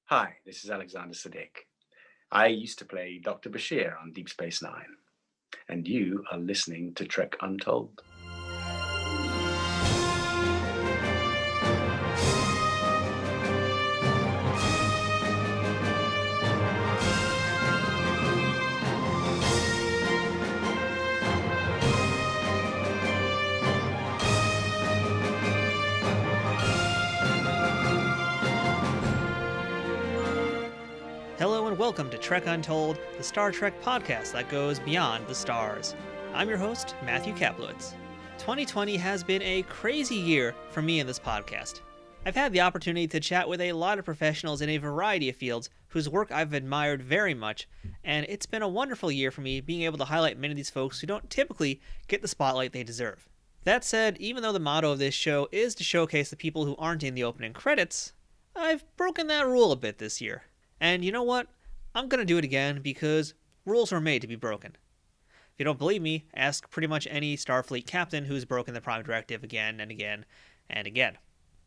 Hi, this is Alexander Siddig. I used to play Dr. Bashir on Deep Space Nine, and you are listening to Trek Untold. Hello and welcome to Trek Untold, the Star Trek podcast that goes beyond the stars. I'm your host, Matthew Kaplowitz. 2020 has been a crazy year for me in this podcast. I've had the opportunity to chat with a lot of professionals in a variety of fields whose work I've admired very much, and it's been a wonderful year for me being able to highlight many of these folks who don't typically get the spotlight they deserve. That said, even though the motto of this show is to showcase the people who aren't in the opening credits, I've broken that rule a bit this year. And you know what? I'm going to do it again because rules are made to be broken. If you don't believe me, ask pretty much any Starfleet captain who's broken the Prime Directive again and again and again.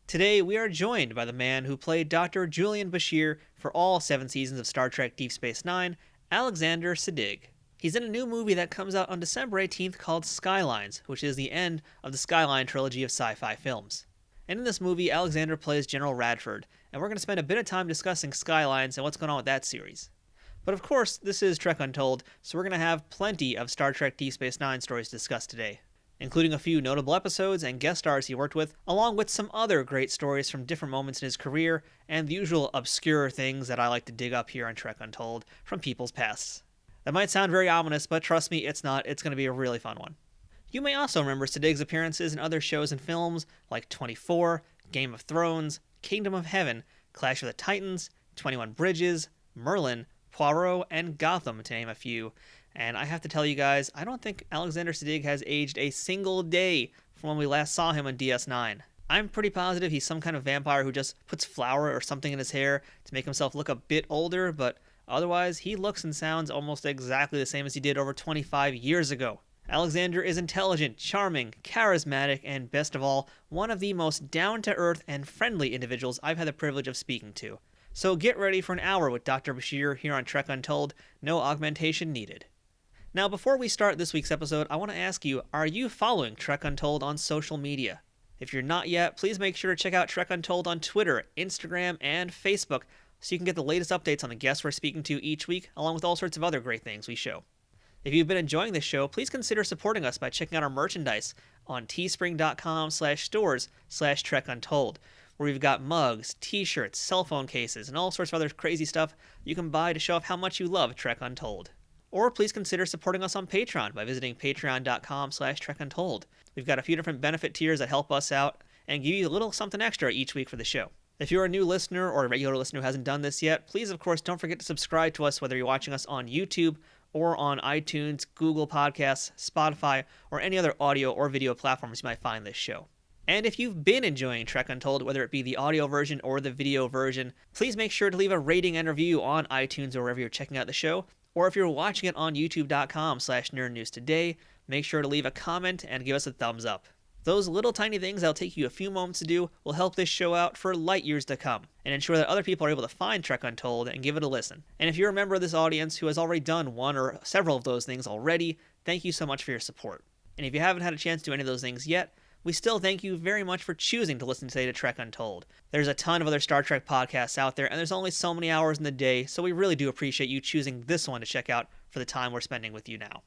Today, we are joined by the man who played Dr. Julian Bashir for all 7 seasons of Star Trek Deep Space Nine, Alexander Siddig. He's in a new movie that comes out on December 18th called Skylines, which is the end of the Skyline trilogy of sci-fi films. And in this movie, Alexander plays General Radford, and we're going to spend a bit of time discussing Skylines and what's going on with that series. But of course, this is Trek Untold, so we're going to have plenty of Star Trek Deep Space Nine stories to discuss today, including a few notable episodes and guest stars he worked with, along with some other great stories from different moments in his career, and the usual obscure things that I like to dig up here on Trek Untold from people's pasts. That might sound very ominous, but trust me, it's not. It's going to be a really fun one. You may also remember Siddig's appearances in other shows and films like 24, Game of Thrones, Kingdom of Heaven, Clash of the Titans, 21 Bridges, Merlin, Poirot, and Gotham, to name a few. And I have to tell you guys, I don't think Alexander Siddig has aged a single day from when we last saw him on DS9. I'm pretty positive he's some kind of vampire who just puts flour or something in his hair to make himself look a bit older, but otherwise he looks and sounds almost exactly the same as he did over 25 years ago. Alexander is intelligent, charming, charismatic, and best of all, one of the most down-to-earth and friendly individuals I've had the privilege of speaking to. So get ready for an hour with Dr. Bashir here on Trek Untold, no augmentation needed. Now, before we start this week's episode, I want to ask you, are you following Trek Untold on social media? If you're not yet, please make sure to check out Trek Untold on Twitter, Instagram, and Facebook, so you can get the latest updates on the guests we're speaking to each week, along with all sorts of other great things we show. If you've been enjoying this show, please consider supporting us by checking out our merchandise on teespring.com/stores/trekuntold, where we've got mugs, t-shirts, cell phone cases, and all sorts of other crazy stuff you can buy to show off how much you love Trek Untold. Or please consider supporting us on Patreon by visiting patreon.com/trekuntold. We've got a few different benefit tiers that help us out and give you a little something extra each week for the show. If you're a new listener or a regular listener who hasn't done this yet, please, of course, don't forget to subscribe to us whether you're watching us on YouTube or on iTunes, Google Podcasts, Spotify, or any other audio or video platforms you might find this show. And if you've been enjoying Trek Untold, whether it be the audio version or the video version, please make sure to leave a rating and review on iTunes or wherever you're checking out the show. Or if you're watching it on youtube.com/nerdnewstoday, make sure to leave a comment and give us a thumbs up. Those little tiny things that'll take you a few moments to do will help this show out for light years to come, and ensure that other people are able to find Trek Untold and give it a listen. And if you're a member of this audience who has already done one or several of those things already, thank you so much for your support. And if you haven't had a chance to do any of those things yet, we still thank you very much for choosing to listen today to Trek Untold. There's a ton of other Star Trek podcasts out there, and there's only so many hours in the day, so we really do appreciate you choosing this one to check out for the time we're spending with you now.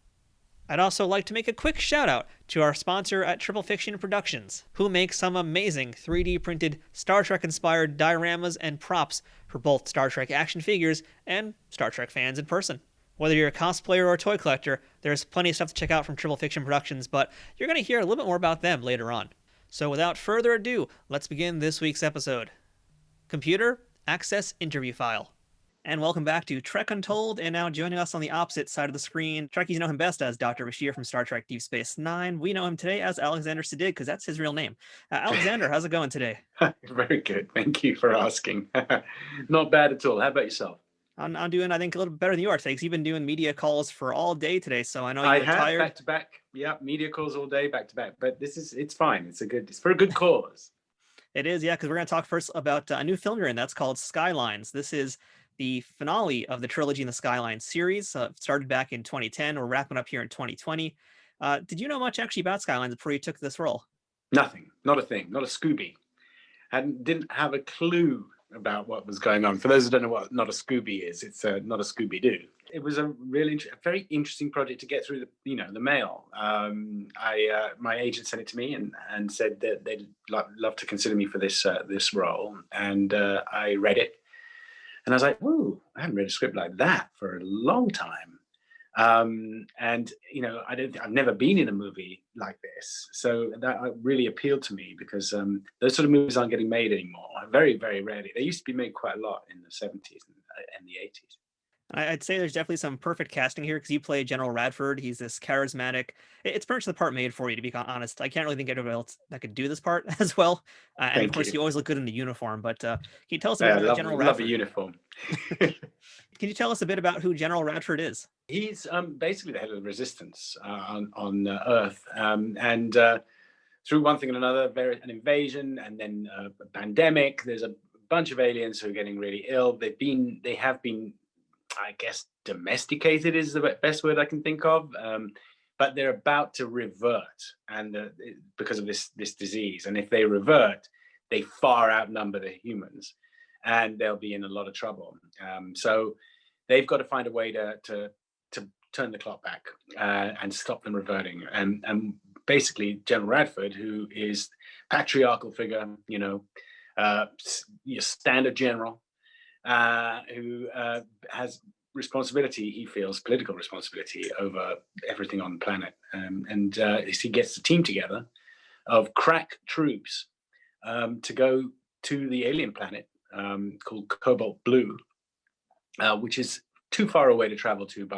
I'd also like to make a quick shout out to our sponsor at Triple Fiction Productions, who makes some amazing 3D printed Star Trek inspired dioramas and props for both Star Trek action figures and Star Trek fans in person. Whether you're a cosplayer or a toy collector, there's plenty of stuff to check out from Triple Fiction Productions, but you're going to hear a little bit more about them later on. So without further ado, let's begin this week's episode. Computer, access interview file. And welcome back to Trek Untold, and now joining us on the opposite side of the screen, Trekkies know him best as Dr. Bashir from Star Trek Deep Space Nine. We know him today as Alexander Siddig, because that's his real name. Alexander, how's it going today? Very good. Thank you for asking. Not bad at all. How about yourself? I'm doing, I think, a little better than you are today, because you've been doing media calls for all day today, so I know you're tired. Back to back. Yeah, media calls all day, back to back. But it's fine. It's for a good cause. It is, yeah, because we're going to talk first about a new film you're in that's called Skylines. This is the finale of the trilogy in the Skyline series. It started back in 2010. We're wrapping up here in 2020. Did you know much actually about Skylines before you took this role? Nothing, not a thing, not a Scooby. Didn't have a clue about what was going on. For those who don't know what not a Scooby is, it's not a Scooby Doo. It was a very interesting project to get through the mail. My agent sent it to me and said that they'd love to consider me for this role, and I read it, and I was like, "Whoa, I haven't read a script like that for a long time." And I've never been in a movie like this, so that really appealed to me because those sort of movies aren't getting made anymore. Very, very rarely. They used to be made quite a lot in the 70s and the 80s. I'd say there's definitely some perfect casting here because you play General Radford. He's this charismatic. It's pretty much the part made for you, to be honest. I can't really think of anyone else that could do this part as well. And of course, you always look good in the uniform. But can you tell us a bit about General Radford? Love a uniform. Can you tell us a bit about who General Radford is? He's basically the head of the resistance on Earth, and through one thing and another, an invasion, and then a pandemic. There's a bunch of aliens who are getting really ill. They have been, I guess, domesticated is the best word I can think of, but they're about to revert, and because of this disease. And if they revert, they far outnumber the humans, and they'll be in a lot of trouble. So they've got to find a way to turn the clock back and stop them reverting. And basically, General Radford, who is patriarchal figure, your standard general, who has responsibility, he feels political responsibility over everything on the planet. And he gets the team together of crack troops to go to the alien planet called Cobalt Blue, which is too far away to travel to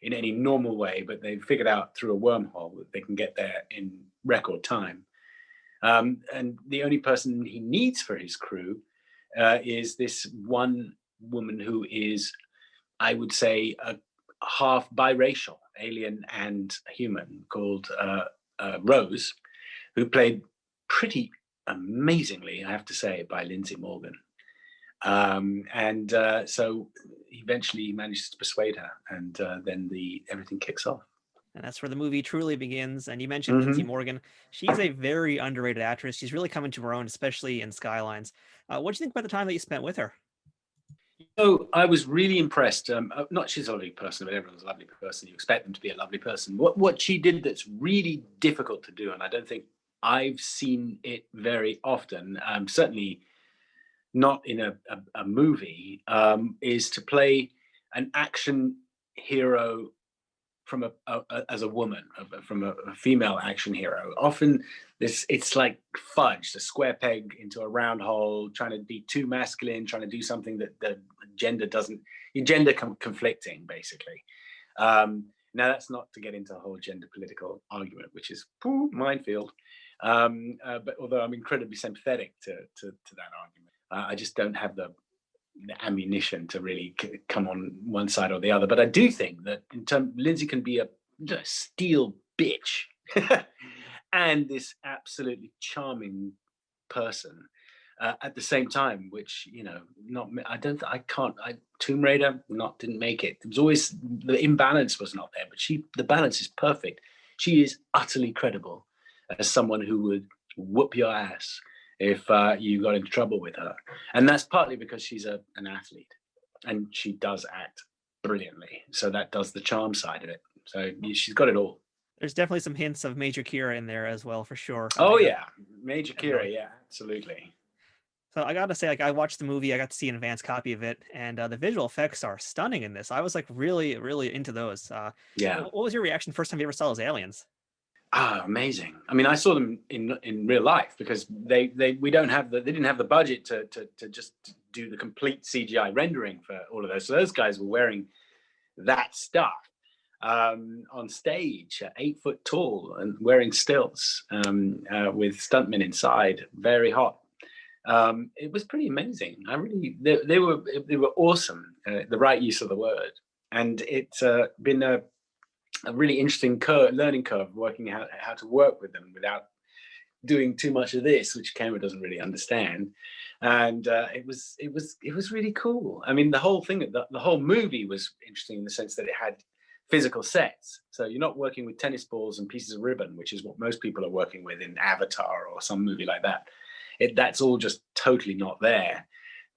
in any normal way, but they've figured out through a wormhole that they can get there in record time. And the only person he needs for his crew is this one woman who is, I would say, a half biracial, alien and human, called Rose, who played pretty amazingly, I have to say, by Lindsay Morgan. So eventually he manages to persuade her, and then everything kicks off. And that's where the movie truly begins. And you mentioned Lindsay Morgan. She's a very underrated actress. She's really coming to her own, especially in Skylines. What do you think about the time that you spent with her? I was really impressed. Not she's a lovely person, but everyone's a lovely person. You expect them to be a lovely person. What she did that's really difficult to do, and I don't think I've seen it very often, certainly not in a movie, is to play an action hero from as a woman, from a female action hero. Often it's like fudge, a square peg into a round hole, trying to be too masculine, trying to do something that the gender doesn't, your gender conflicting, basically. Now that's not to get into a whole gender political argument, which is minefield. But although I'm incredibly sympathetic to that argument, I just don't have the ammunition to really come on one side or the other. But I do think that Lindsay can be a steel bitch and this absolutely charming person at the same time, which, Tomb Raider didn't make it. It was always, the imbalance was not there, but the balance is perfect. She is utterly credible as someone who would whoop your ass if you got into trouble with her. And that's partly because she's an athlete and she does act brilliantly. So that does the charm side of it. So she's got it all. There's definitely some hints of Major Kira in there as well, for sure. Oh, yeah. Major Kira, yeah, absolutely. So I gotta say, I watched the movie, I got to see an advanced copy of it, and the visual effects are stunning in this. I was really, really into those. Yeah. What was your reaction first time you ever saw those aliens? Amazing. I mean, I saw them in real life because they didn't have the budget to just do the complete CGI rendering for all of those. So those guys were wearing that stuff on stage, 8 foot tall and wearing stilts with stuntmen inside, very hot. It was pretty amazing. They were awesome. The right use of the word, and it's been a really interesting learning curve, working out how to work with them without doing too much of this, which camera doesn't really understand. And it was really cool. I mean, the whole thing, the whole movie was interesting in the sense that it had physical sets. So you're not working with tennis balls and pieces of ribbon, which is what most people are working with in Avatar or some movie like that. That's all just totally not there.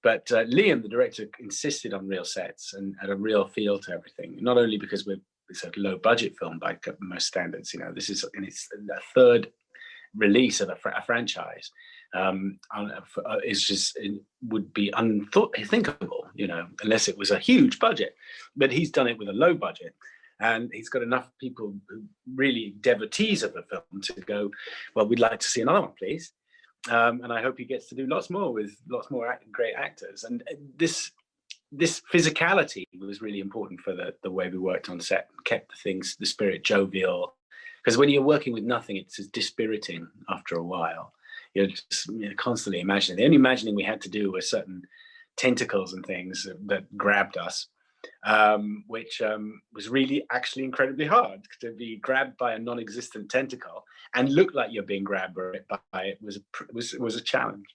But Liam, the director, insisted on real sets and a real feel to everything. Not only because it's a low budget film by most standards, this is it's the third release of a franchise. It would be unthinkable, unless it was a huge budget. But he's done it with a low budget. And he's got enough people who really devotees of the film to go, well, we'd like to see another one, please. And I hope he gets to do lots more with lots more great actors. And this physicality was really important for the way we worked on set, kept the spirit jovial. Because when you're working with nothing, it's just dispiriting after a while. You're just constantly imagining. The only imagining we had to do was certain tentacles and things that grabbed us, which was really actually incredibly hard. To be grabbed by a non-existent tentacle and look like you're being grabbed by it was a challenge.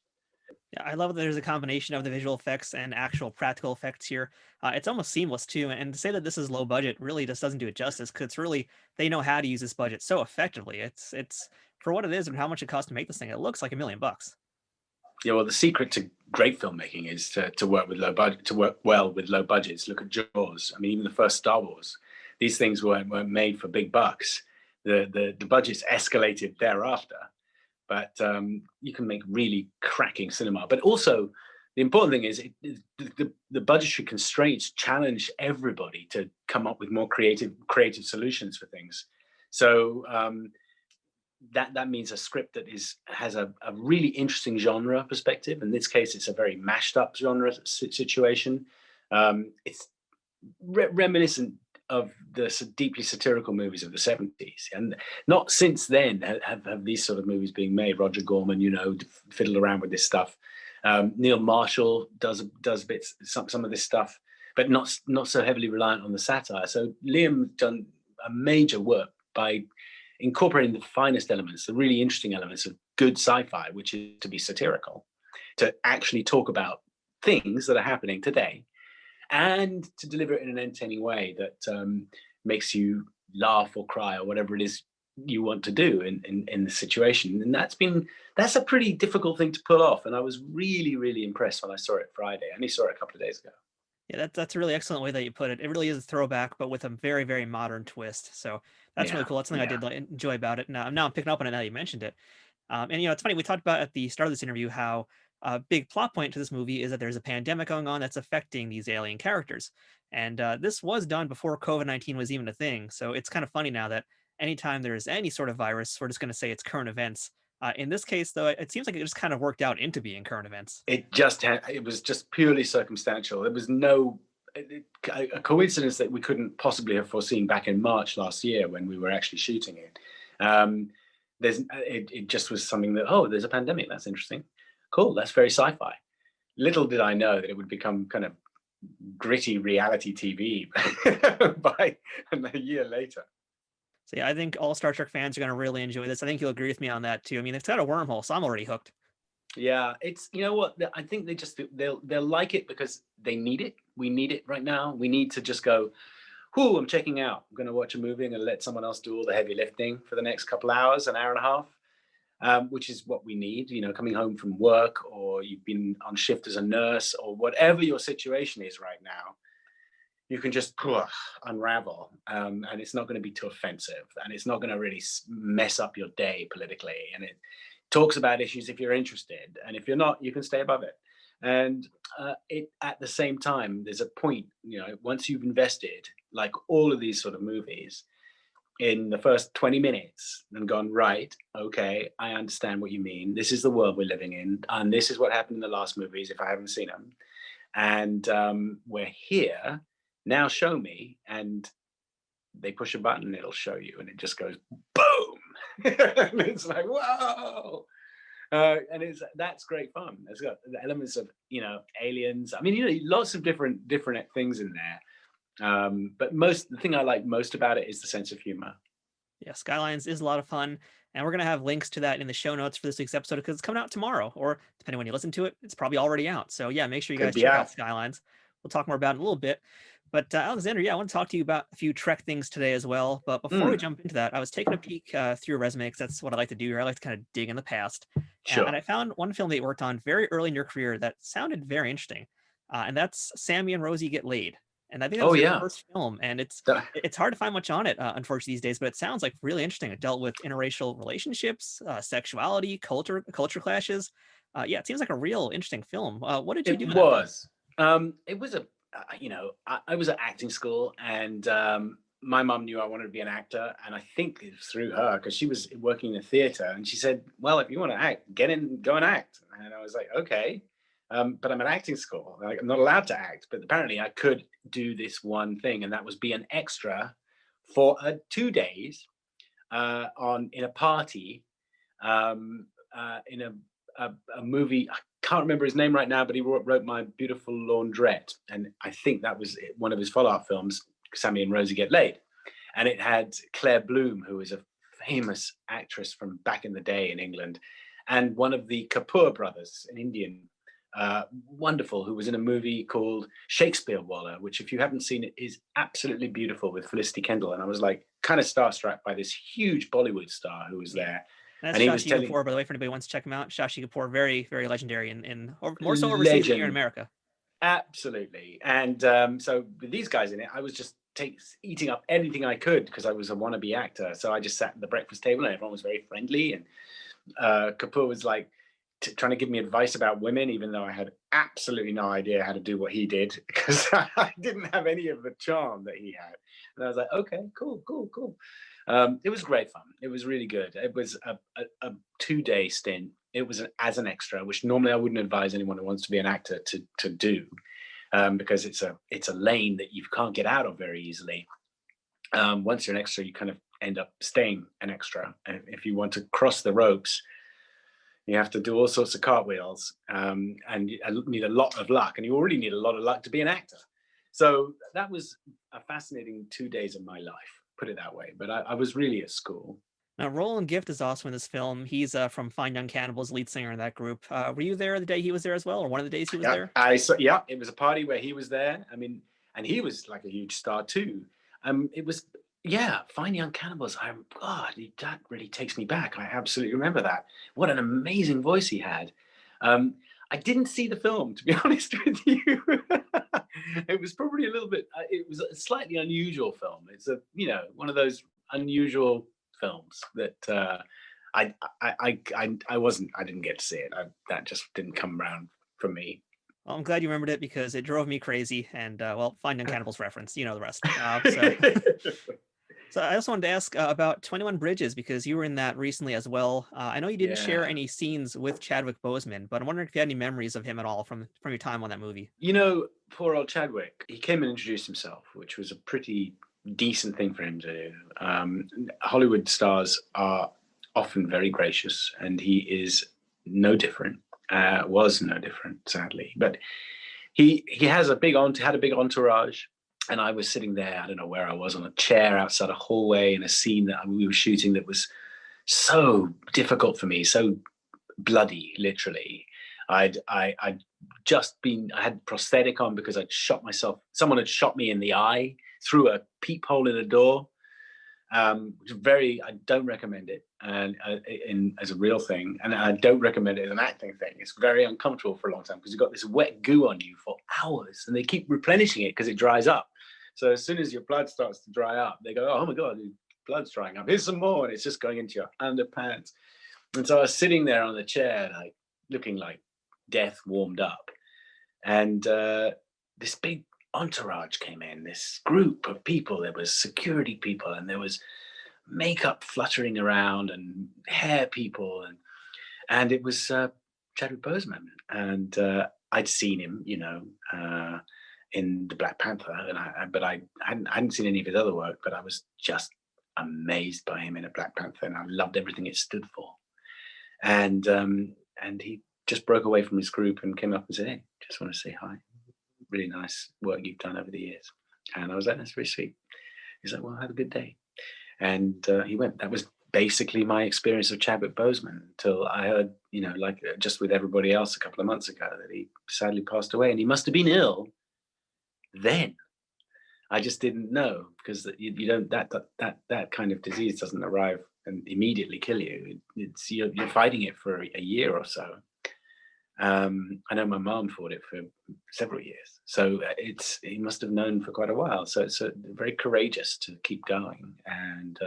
Yeah, I love that there's a combination of the visual effects and actual practical effects here. It's almost seamless too, and to say that this is low budget really just doesn't do it justice, because it's really, they know how to use this budget so effectively. It's for what it is and how much it costs to make this thing. It looks like $1 million. Yeah, well, the secret to great filmmaking is to work with low budget, to work well with low budgets. Look at Jaws. I mean, even the first Star Wars, these things weren't made for big bucks. The budgets escalated thereafter. But you can make really cracking cinema. But also, the important thing is the budgetary constraints challenge everybody to come up with more creative solutions for things. So that means a script that has a really interesting genre perspective. In this case, it's a very mashed up genre situation. It's reminiscent of the deeply satirical movies of the 70s, and not since then have these sort of movies being made. Roger Corman, fiddled around with this stuff. Neil Marshall does bits, some of this stuff, but not so heavily reliant on the satire. So Liam done a major work by incorporating the finest elements, the really interesting elements of good sci-fi, which is to be satirical, to actually talk about things that are happening today, and to deliver it in an entertaining way that makes you laugh or cry or whatever it is you want to do in the situation. And that's a pretty difficult thing to pull off. And I was really, really impressed when I saw it Friday. I only saw it a couple of days ago. Yeah, that's a really excellent way that you put it. It really is a throwback, but with a very, very modern twist. So that's really cool. That's something I did enjoy about it. Now I'm picking up on it now you mentioned it. And it's funny, we talked about at the start of this interview how a big plot point to this movie is that there's a pandemic going on that's affecting these alien characters. And this was done before COVID-19 was even a thing. So it's kind of funny now that anytime there's any sort of virus, we're just going to say it's current events. In this case, though, it seems like it just kind of worked out into being current events. It was just purely circumstantial. There was a coincidence that we couldn't possibly have foreseen back in March last year when we were actually shooting it. It just was something that, there's a pandemic. That's interesting. Cool. That's very sci-fi. Little did I know that it would become kind of gritty reality TV by a year later. So yeah, I think all Star Trek fans are going to really enjoy this. I think you'll agree with me on that too. I mean, it's got a wormhole, so I'm already hooked. Yeah, it's, what, I think they'll like it because they need it. We need it right now. We need to just go, I'm checking out. I'm going to watch a movie and let someone else do all the heavy lifting for the next couple hours, an hour and a half, which is what we need, coming home from work, or you've been on shift as a nurse, or whatever your situation is right now. You can just unravel, and it's not going to be too offensive, and it's not going to really mess up your day politically. And it talks about issues if you're interested, and if you're not, you can stay above it. And it at the same time, there's a point, once you've invested, like all of these sort of movies, in the first 20 minutes and gone, right, okay, I understand what you mean. This is the world we're living in, and this is what happened in the last movies if I haven't seen them. And we're here. Now show me, and they push a button, it'll show you, and it just goes boom. And it's like, whoa. And that's great fun. It's got the elements of aliens. I mean, lots of different things in there. But the thing I like most about it is the sense of humor. Yeah, Skylines is a lot of fun. And we're going to have links to that in the show notes for this week's episode because it's coming out tomorrow, or depending when you listen to it, it's probably already out. So yeah, make sure you Could guys be check out out. Skylines. We'll talk more about it in a little bit. But Alexander, yeah, I want to talk to you about a few Trek things today as well. But before we jump into that, I was taking a peek through your resume because that's what I like to do here. I like to kind of dig in the past. Sure. And I found one film that you worked on very early in your career that sounded very interesting. And that's Sammy and Rosie Get Laid. And I think that was your first film. And it's hard to find much on it, unfortunately, these days. But it sounds like really interesting. It dealt with interracial relationships, sexuality, culture clashes. Yeah, it seems like a real interesting film. What did you do? It was I was at acting school, and my mum knew I wanted to be an actor, and I think it was through her because she was working in a theater, and she said, well, if you want to act, get in, go and act. And I was like, okay, but I'm at acting school, like, I'm not allowed to act, but apparently I could do this one thing, and that was be an extra for 2 days in a party in a movie. I can't remember his name right now, but he wrote My Beautiful Laundrette, and I think that was one of his follow-up films, Sammy and Rosie Get Laid. And it had Claire Bloom, who is a famous actress from back in the day in England, and one of the Kapoor brothers, an Indian, wonderful, who was in a movie called Shakespeare Waller, which, if you haven't seen it, is absolutely beautiful, with Felicity Kendall. And I was like kind of starstruck by this huge Bollywood star who was there. That's Shashi Kapoor, by the way, for anybody who wants to check him out. Shashi Kapoor, very, very legendary, more so overseas than here in America. Absolutely. And so with these guys in it, I was just eating up anything I could because I was a wannabe actor. So I just sat at the breakfast table, and everyone was very friendly. And Kapoor was like trying to give me advice about women, even though I had absolutely no idea how to do what he did, because I didn't have any of the charm that he had. And I was like, okay, cool. It was great fun. It was really good. It was a 2-day stint. It was as an extra, which normally I wouldn't advise anyone who wants to be an actor to do, because it's a lane that you can't get out of very easily. Once you're an extra, you kind of end up staying an extra. And if you want to cross the ropes, you have to do all sorts of cartwheels, and you need a lot of luck. And you already need a lot of luck to be an actor. So that was a fascinating 2 days of my life, put it that way. But I was really at school. Now, Roland Gift is also in this film. He's from Fine Young Cannibals, lead singer in that group. Were you there the day he was there as well, or one of the days he was there? Yeah, it was a party where he was there. I mean, and he was like a huge star too. It was, Fine Young Cannibals. God, that really takes me back. I absolutely remember that. What an amazing voice he had. I didn't see the film, to be honest with you. It was probably a little bit. It was a slightly unusual film. It's one of those unusual films that I didn't get to see it. That just didn't come around for me. Well, I'm glad you remembered it because it drove me crazy. And Fine Young Cannibals reference, you know the rest. So I also wanted to ask about 21 Bridges, because you were in that recently as well. I know you didn't share any scenes with Chadwick Boseman, but I'm wondering if you had any memories of him at all from your time on that movie. Poor old Chadwick. He came and introduced himself, which was a pretty decent thing for him to do. Hollywood stars are often very gracious, and he is no different. Was no different, sadly. But he had a big entourage. And I was sitting there, I don't know where I was, on a chair outside a hallway in a scene that we were shooting that was so difficult for me, so bloody, literally. I had prosthetic on because I'd shot myself. Someone had shot me in the eye through a peephole in a door. I don't recommend it as a real thing, and I don't recommend it as an acting thing. It's very uncomfortable for a long time because you've got this wet goo on you for hours, and they keep replenishing it because it dries up. So as soon as your blood starts to dry up, they go, oh my God, your blood's drying up. Here's some more, and it's just going into your underpants. And so I was sitting there on the chair, like looking like death warmed up, and this big entourage came in, this group of people. There was security people, and there was makeup fluttering around, and hair people, and it was Chadwick Boseman. And I'd seen him, in the Black Panther, but I hadn't seen any of his other work. But I was just amazed by him in a Black Panther, and I loved everything it stood for. And he just broke away from his group and came up and said, "Hey, just want to say hi. Really nice work you've done over the years." And I was like, "That's very sweet." He's like, "Well, have a good day." And he went. That was basically my experience of Chadwick Boseman until I heard, like just with everybody else a couple of months ago, that he sadly passed away, and he must have been ill then. I just didn't know, because you don't, that kind of disease doesn't arrive and immediately kill you. You're fighting it for a year or so. I know my mom fought it for several years, so he must have known for quite a while. So it's very courageous to keep going and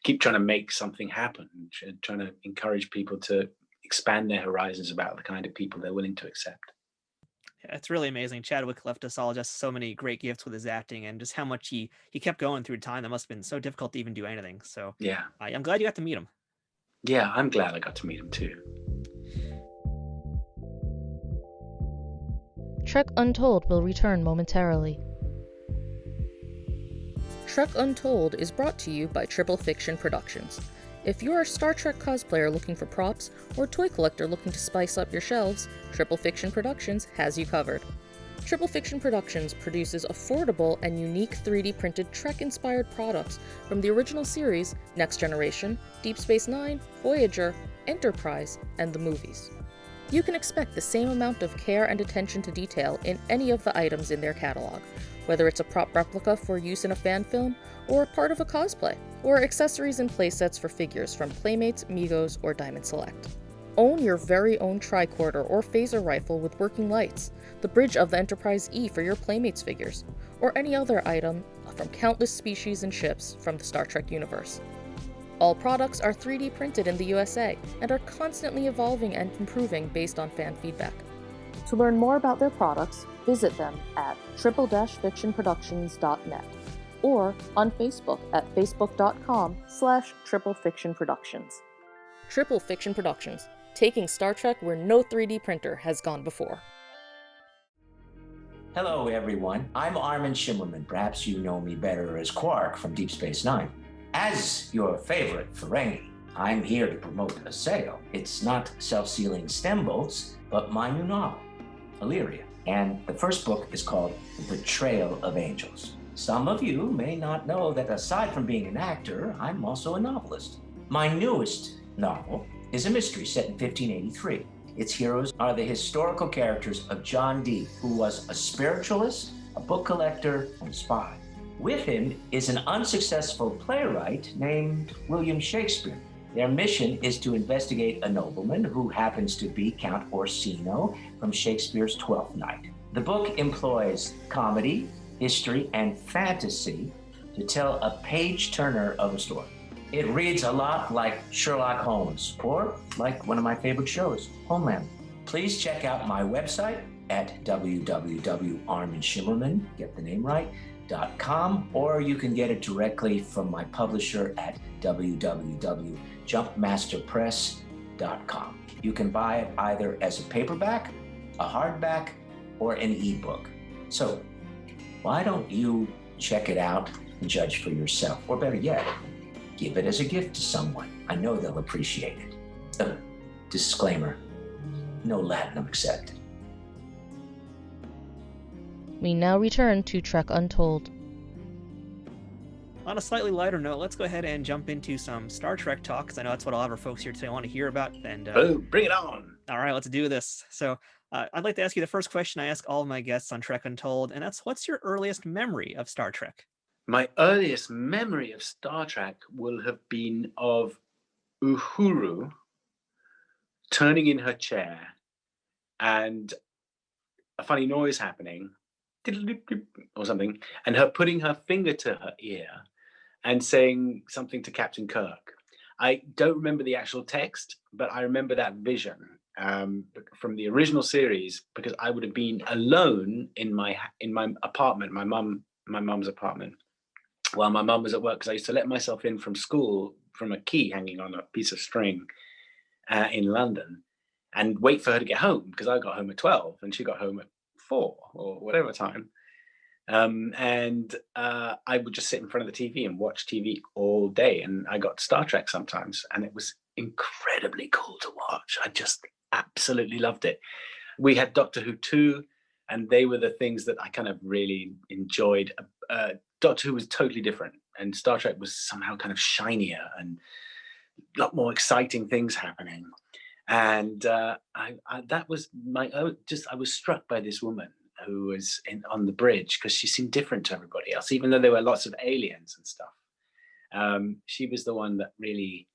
keep trying to make something happen, trying to encourage people to expand their horizons about the kind of people they're willing to accept. Yeah, it's really amazing. Chadwick left us all just so many great gifts with his acting, and just how much he kept going through time. That must have been so difficult to even do anything. So yeah, I'm glad you got to meet him. Yeah, I'm glad I got to meet him too. Trek Untold will return momentarily. Trek Untold is brought to you by Triple Fiction Productions. If you're a Star Trek cosplayer looking for props, or toy collector looking to spice up your shelves, Triple Fiction Productions has you covered. Triple Fiction Productions produces affordable and unique 3D printed Trek-inspired products from the original series, Next Generation, Deep Space Nine, Voyager, Enterprise, and the movies. You can expect the same amount of care and attention to detail in any of the items in their catalog, whether it's a prop replica for use in a fan film, or a part of a cosplay, or accessories and playsets for figures from Playmates, Migos, or Diamond Select. Own your very own tricorder or phaser rifle with working lights, the bridge of the Enterprise E for your Playmates figures, or any other item from countless species and ships from the Star Trek universe. All products are 3D printed in the USA and are constantly evolving and improving based on fan feedback. To learn more about their products, visit them at triple-fictionproductions.net or on Facebook at facebook.com/triplefictionproductions. Triple Fiction Productions, taking Star Trek where no 3D printer has gone before. Hello, everyone. I'm Armin Shimmerman. Perhaps you know me better as Quark from Deep Space Nine. As your favorite Ferengi, I'm here to promote a sale. It's not self-sealing stem bolts, but my new novel, Illyria. And the first book is called The Betrayal of Angels. Some of you may not know that aside from being an actor, I'm also a novelist. My newest novel is a mystery set in 1583. Its heroes are the historical characters of John Dee, who was a spiritualist, a book collector, and a spy. With him is an unsuccessful playwright named William Shakespeare. Their mission is to investigate a nobleman who happens to be Count Orsino from Shakespeare's Twelfth Night. The book employs comedy, history, and fantasy to tell a page-turner of a story. It reads a lot like Sherlock Holmes, or like one of my favorite shows, Homeland. Please check out my website at www.arminshimmerman, get the name right, .com, or you can get it directly from my publisher at www.jumpmasterpress.com. You can buy it either as a paperback, a hardback, or an ebook. So why don't you check it out and judge for yourself? Or better yet, give it as a gift to someone. I know they'll appreciate it. Disclaimer, no latinum accepted. We now return to Trek Untold. On a slightly lighter note, let's go ahead and jump into some Star Trek talk, because I know that's what a lot of our folks here today want to hear about. And bring it on. All right, let's do this. So I'd like to ask you the first question I ask all of my guests on Trek Untold, and that's, what's your earliest memory of Star Trek? My earliest memory of Star Trek will have been of Uhuru turning in her chair and a funny noise happening, or something, and her putting her finger to her ear and saying something to Captain Kirk. I don't remember the actual text, but I remember that vision from the original series, because I would have been alone in my apartment, my mum's apartment, while my mum was at work, because I used to let myself in from school from a key hanging on a piece of string in London, and wait for her to get home, because I got home at 12 and she got home at 4 or whatever time. I would just sit in front of the TV and watch TV all day. And I got Star Trek sometimes, and it was incredibly cool to watch. I just absolutely loved it. We had Doctor Who too, and they were the things that I kind of really enjoyed. Doctor Who was totally different, and Star Trek was somehow kind of shinier and lot more exciting things happening. And that was I was struck by this woman who was on the bridge, because she seemed different to everybody else, even though there were lots of aliens and stuff. She was the one that really,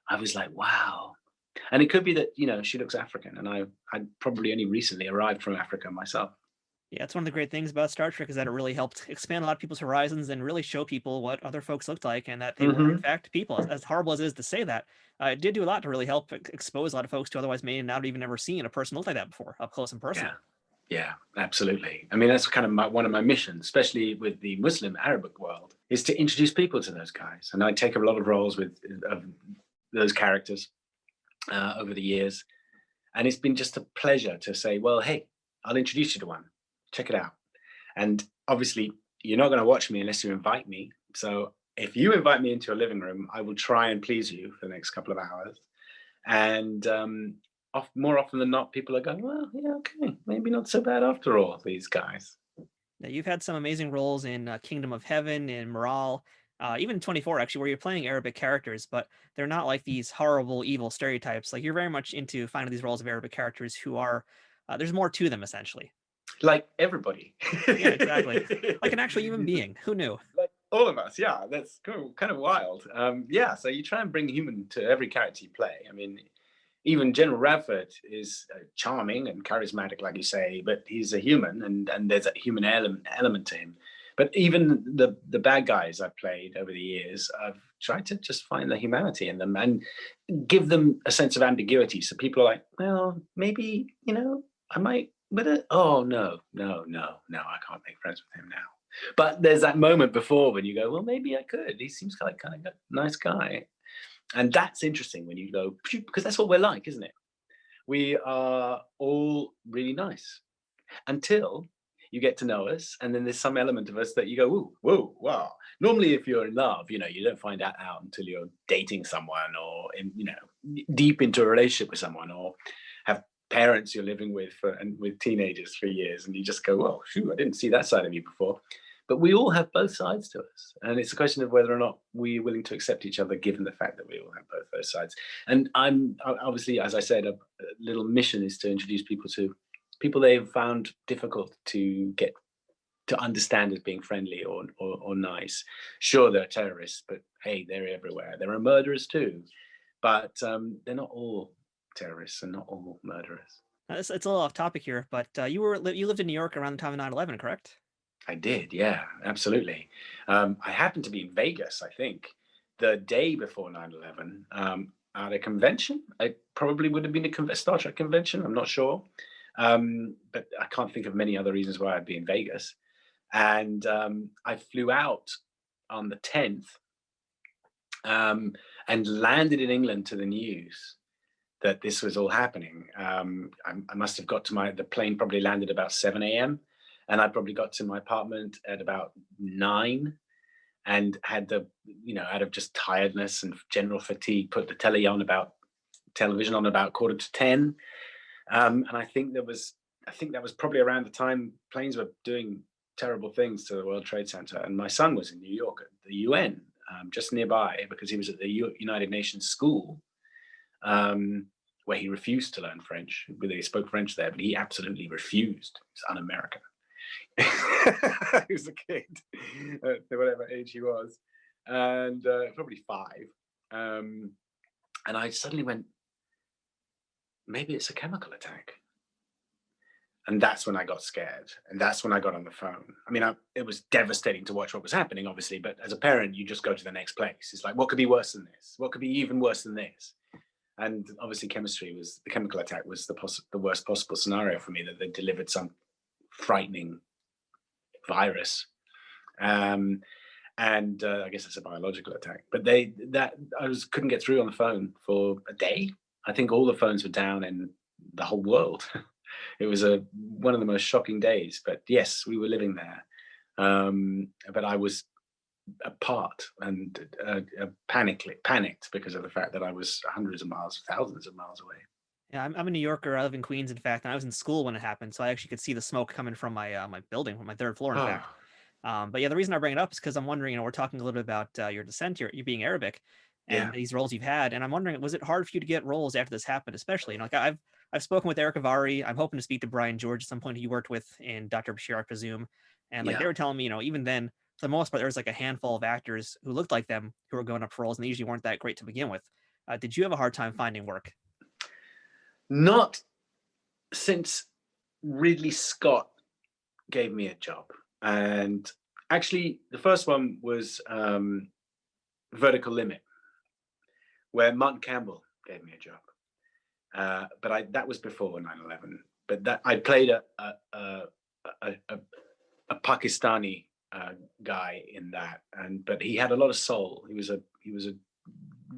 I was like, wow. And it could be that, she looks African, and I probably only recently arrived from Africa myself. Yeah, it's one of the great things about Star Trek is that it really helped expand a lot of people's horizons and really show people what other folks looked like and that they were, in fact, people. As horrible as it is to say that, it did do a lot to really help expose a lot of folks who otherwise may not have even ever seen a person look like that before, up close and personal. Yeah, absolutely. I mean, that's kind of one of my missions, especially with the Muslim Arabic world, is to introduce people to those guys. And I take a lot of roles with those characters over the years. And it's been just a pleasure to say, well, hey, I'll introduce you to one. Check it out. And obviously, you're not going to watch me unless you invite me. So if you invite me into your living room, I will try and please you for the next couple of hours. And more often than not, people are going, well, yeah, okay, maybe not so bad after all, these guys. Now, you've had some amazing roles in Kingdom of Heaven, in Morale, even 24, actually, where you're playing Arabic characters, but they're not like these horrible, evil stereotypes. Like, you're very much into finding these roles of Arabic characters who are, there's more to them, essentially. Like everybody. Yeah, exactly. Like an actual human being. Who knew? Like all of us, yeah. That's kind of wild. Yeah, so you try and bring human to every character you play. I mean, even General Radford is charming and charismatic, like you say, but he's a human, and there's a human element to him. But even the bad guys I've played over the years, I've tried to just find the humanity in them and give them a sense of ambiguity. So people are like, well, maybe, I might, but oh, no, I can't make friends with him now. But there's that moment before when you go, well, maybe I could. He seems kind of a nice guy. And that's interesting when you go, because that's what we're like, isn't it? We are all really nice until you get to know us. And then there's some element of us that you go, whoa, wow. Normally, if you're in love, you don't find that out until you're dating someone or, deep into a relationship with someone, or have parents you're living with and with teenagers for years. And you just go, well, shoot, I didn't see that side of you before. But we all have both sides to us. And it's a question of whether or not we're willing to accept each other, given the fact that we all have both those sides. And I'm obviously, as I said, a little mission is to introduce people to people they've found difficult to get to understand as being friendly or nice. Sure, they're terrorists, but hey, they're everywhere. There are murderers too. But they're not all terrorists and not all murderers. It's a little off topic here, but you lived in New York around the time of 9/11, correct? I did, yeah, absolutely. I happened to be in Vegas, I think, the day before 9/11 at a convention. It probably would have been a Star Trek convention, I'm not sure. But I can't think of many other reasons why I'd be in Vegas. And I flew out on the 10th and landed in England to the news that this was all happening. I must have got to the plane probably landed about 7 a.m. And I probably got to my apartment at about 9 and had out of just tiredness and general fatigue, put the television on about 9:45. And I think that was probably around the time planes were doing terrible things to the World Trade Center. And my son was in New York at the UN, just nearby, because he was at the United Nations school, where he refused to learn French. They spoke French there, but he absolutely refused. He's un-American. He was a kid at whatever age he was, and probably 5. And I suddenly went, maybe it's a chemical attack. And that's when I got scared. And that's when I got on the phone. I mean, it was devastating to watch what was happening, obviously. But as a parent, you just go to the next place. It's like, what could be worse than this? What could be even worse than this? And obviously, the chemical attack was the worst possible scenario for me, that they delivered some frightening virus. And I guess it's a biological attack. But couldn't get through on the phone for a day. I think all the phones were down in the whole world. It was one of the most shocking days. But yes, we were living there. But I was apart and panicked because of the fact that I was hundreds of miles, thousands of miles away. Yeah, I'm a New Yorker. I live in Queens, in fact, and I was in school when it happened, so I actually could see the smoke coming from my my building, from my 3rd floor, in fact. But yeah, the reason I bring it up is because I'm wondering, we're talking a little bit about your descent, you being Arabic. and these roles you've had. And I'm wondering, was it hard for you to get roles after this happened, especially? You know, like I've spoken with Eric Avari. I'm hoping to speak to Brian George at some point, who you worked with in Dr. Bashir, I presume. And like they were telling me, you know, even then, for the most part, there was like a handful of actors who looked like them who were going up for roles, and they usually weren't that great to begin with. Did you have a hard time finding work? Not since Ridley Scott gave me a job. And actually, the first one was Vertical Limit, where Martin Campbell gave me a job. But that was before 9/11. But that I played a Pakistani guy in that, but he had a lot of soul. He was a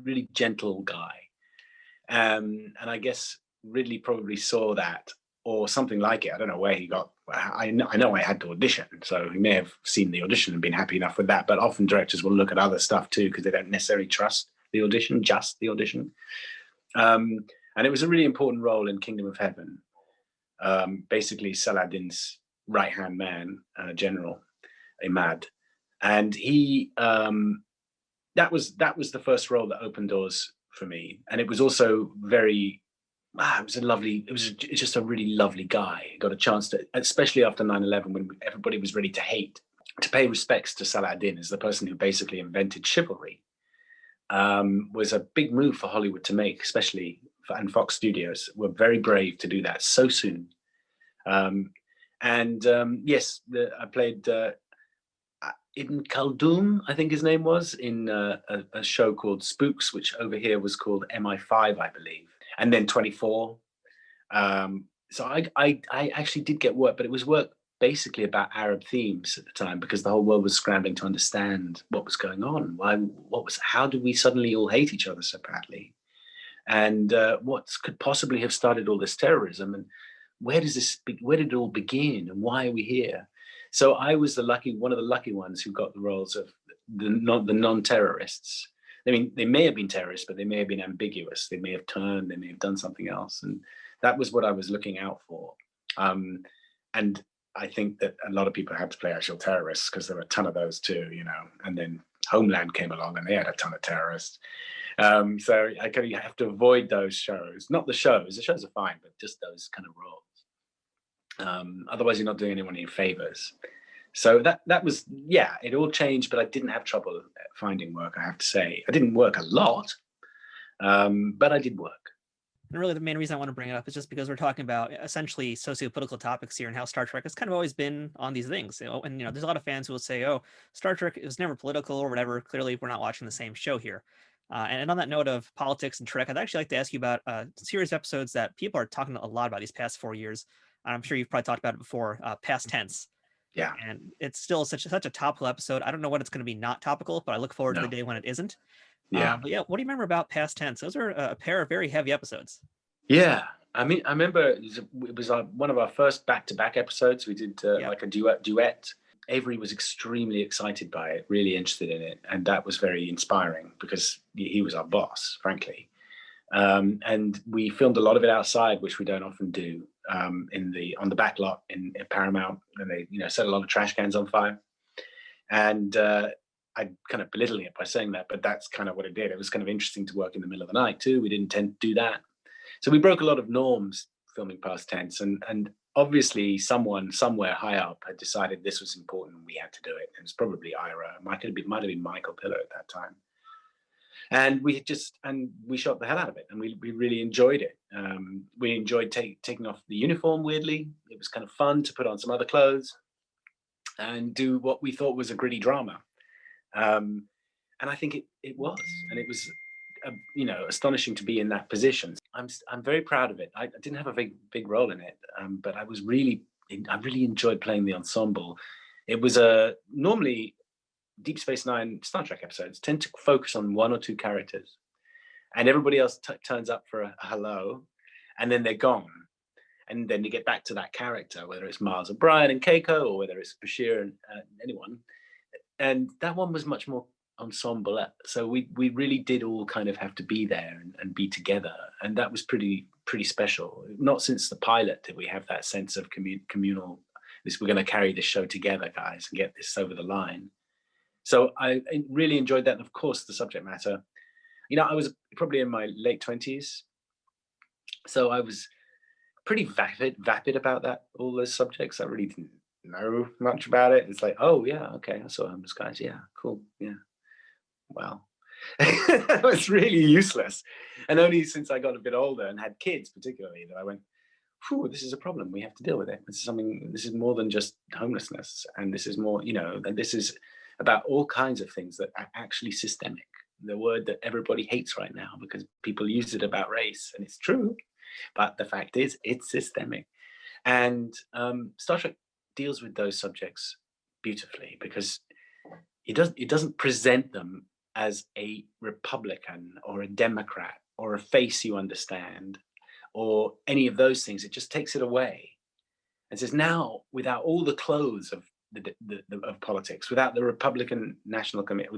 really gentle guy, and I guess Ridley probably saw that or something like it. I don't know where he got. I know I had to audition, so he may have seen the audition and been happy enough with that. But often directors will look at other stuff too, because they don't necessarily trust the audition, just the audition. And it was a really important role in Kingdom of Heaven. Basically, Saladin's right-hand man, General Imad, and he that was the first role that opened doors for me. And it was also very it was just a really lovely guy. Got a chance to, especially after 9/11, when everybody was ready to hate, to pay respects to Saladin as the person who basically invented chivalry. Was a big move for Hollywood to make, especially and Fox Studios were very brave to do that so soon. Yes, I played Ibn Khaldun, I think his name was, in a show called Spooks, which over here was called MI5, I believe, and then 24. So I actually did get work, but it was work basically about Arab themes at the time, because the whole world was scrambling to understand what was going on. How did we suddenly all hate each other so badly? And what could possibly have started all this terrorism? And where did it all begin? And why are we here? So I was one of the lucky ones who got the roles of the non-terrorists. I mean, they may have been terrorists, but they may have been ambiguous. They may have turned, they may have done something else. And that was what I was looking out for. And I think that a lot of people had to play actual terrorists, because there were a ton of those too, you know. And then Homeland came along and they had a ton of terrorists. So I kind of have to avoid those shows. Not the shows are fine, but just those kind of roles. Otherwise, you're not doing anyone any favors. So that was, it all changed, but I didn't have trouble finding work, I have to say. I didn't work a lot, but I did work. And really, the main reason I want to bring it up is just because we're talking about essentially socio-political topics here, and how Star Trek has kind of always been on these things. You know, and there's a lot of fans who will say, "Oh, Star Trek is never political" or whatever. Clearly, we're not watching the same show here. And on that note of politics and Trek, I'd actually like to ask you about a series of episodes that people are talking a lot about these past 4 years. I'm sure you've probably talked about it before. Past Tense. Yeah. And it's still such a topical episode. I don't know when it's going to be not topical, but I look forward to the day when it isn't. Yeah. But what do you remember about Past Tense? Those are a pair of very heavy episodes. Yeah. I mean, I remember it was one of our first back-to-back episodes. We did like a duet. Avery was extremely excited by it, really interested in it. And that was very inspiring, because he was our boss, frankly. And we filmed a lot of it outside, which we don't often do, on the back lot in Paramount. And they, set a lot of trash cans on fire. And I kind of belittling it by saying that, but that's kind of what it did. It was kind of interesting to work in the middle of the night too. We didn't tend to do that. So we broke a lot of norms filming Past Tense, and obviously someone somewhere high up had decided this was important and we had to do it. It was probably Ira. Might have been Michael Pillar at that time. And we shot the hell out of it, and we really enjoyed it. We enjoyed taking off the uniform, weirdly. It was kind of fun to put on some other clothes and do what we thought was a gritty drama. And I think it was, and it was astonishing to be in that position. I'm very proud of it. I didn't have a big role in it, but I really enjoyed playing the ensemble. It was normally Deep Space Nine Star Trek episodes tend to focus on one or two characters, and everybody else turns up for a hello, and then they're gone. And then you get back to that character, whether it's Miles O'Brien and Keiko, or whether it's Bashir and anyone. And that one was much more ensemble. So we really did all kind of have to be there and be together. And that was pretty special. Not since the pilot did we have that sense of communal, we're going to carry this show together, guys, and get this over the line. So I really enjoyed that. And of course, the subject matter. You know, I was probably in my late 20s, so I was pretty vapid about that, all those subjects. I really didn't know much about it. It's like, oh yeah, okay, I saw homeless guys. Yeah, cool. Yeah, well, it was really useless. And only since I got a bit older and had kids, particularly, that I went, "Whew, this is a problem. We have to deal with it. This is something. This is more than just homelessness, and this is more, you know, and this is about all kinds of things that are actually systemic. The word that everybody hates right now because people use it about race, and it's true, but the fact is, it's systemic. And Star Trek deals with those subjects beautifully because it doesn't present them as a Republican or a Democrat or a face you understand or any of those things. It just takes it away and says, now, without all the clothes of of politics, without the Republican National Committee,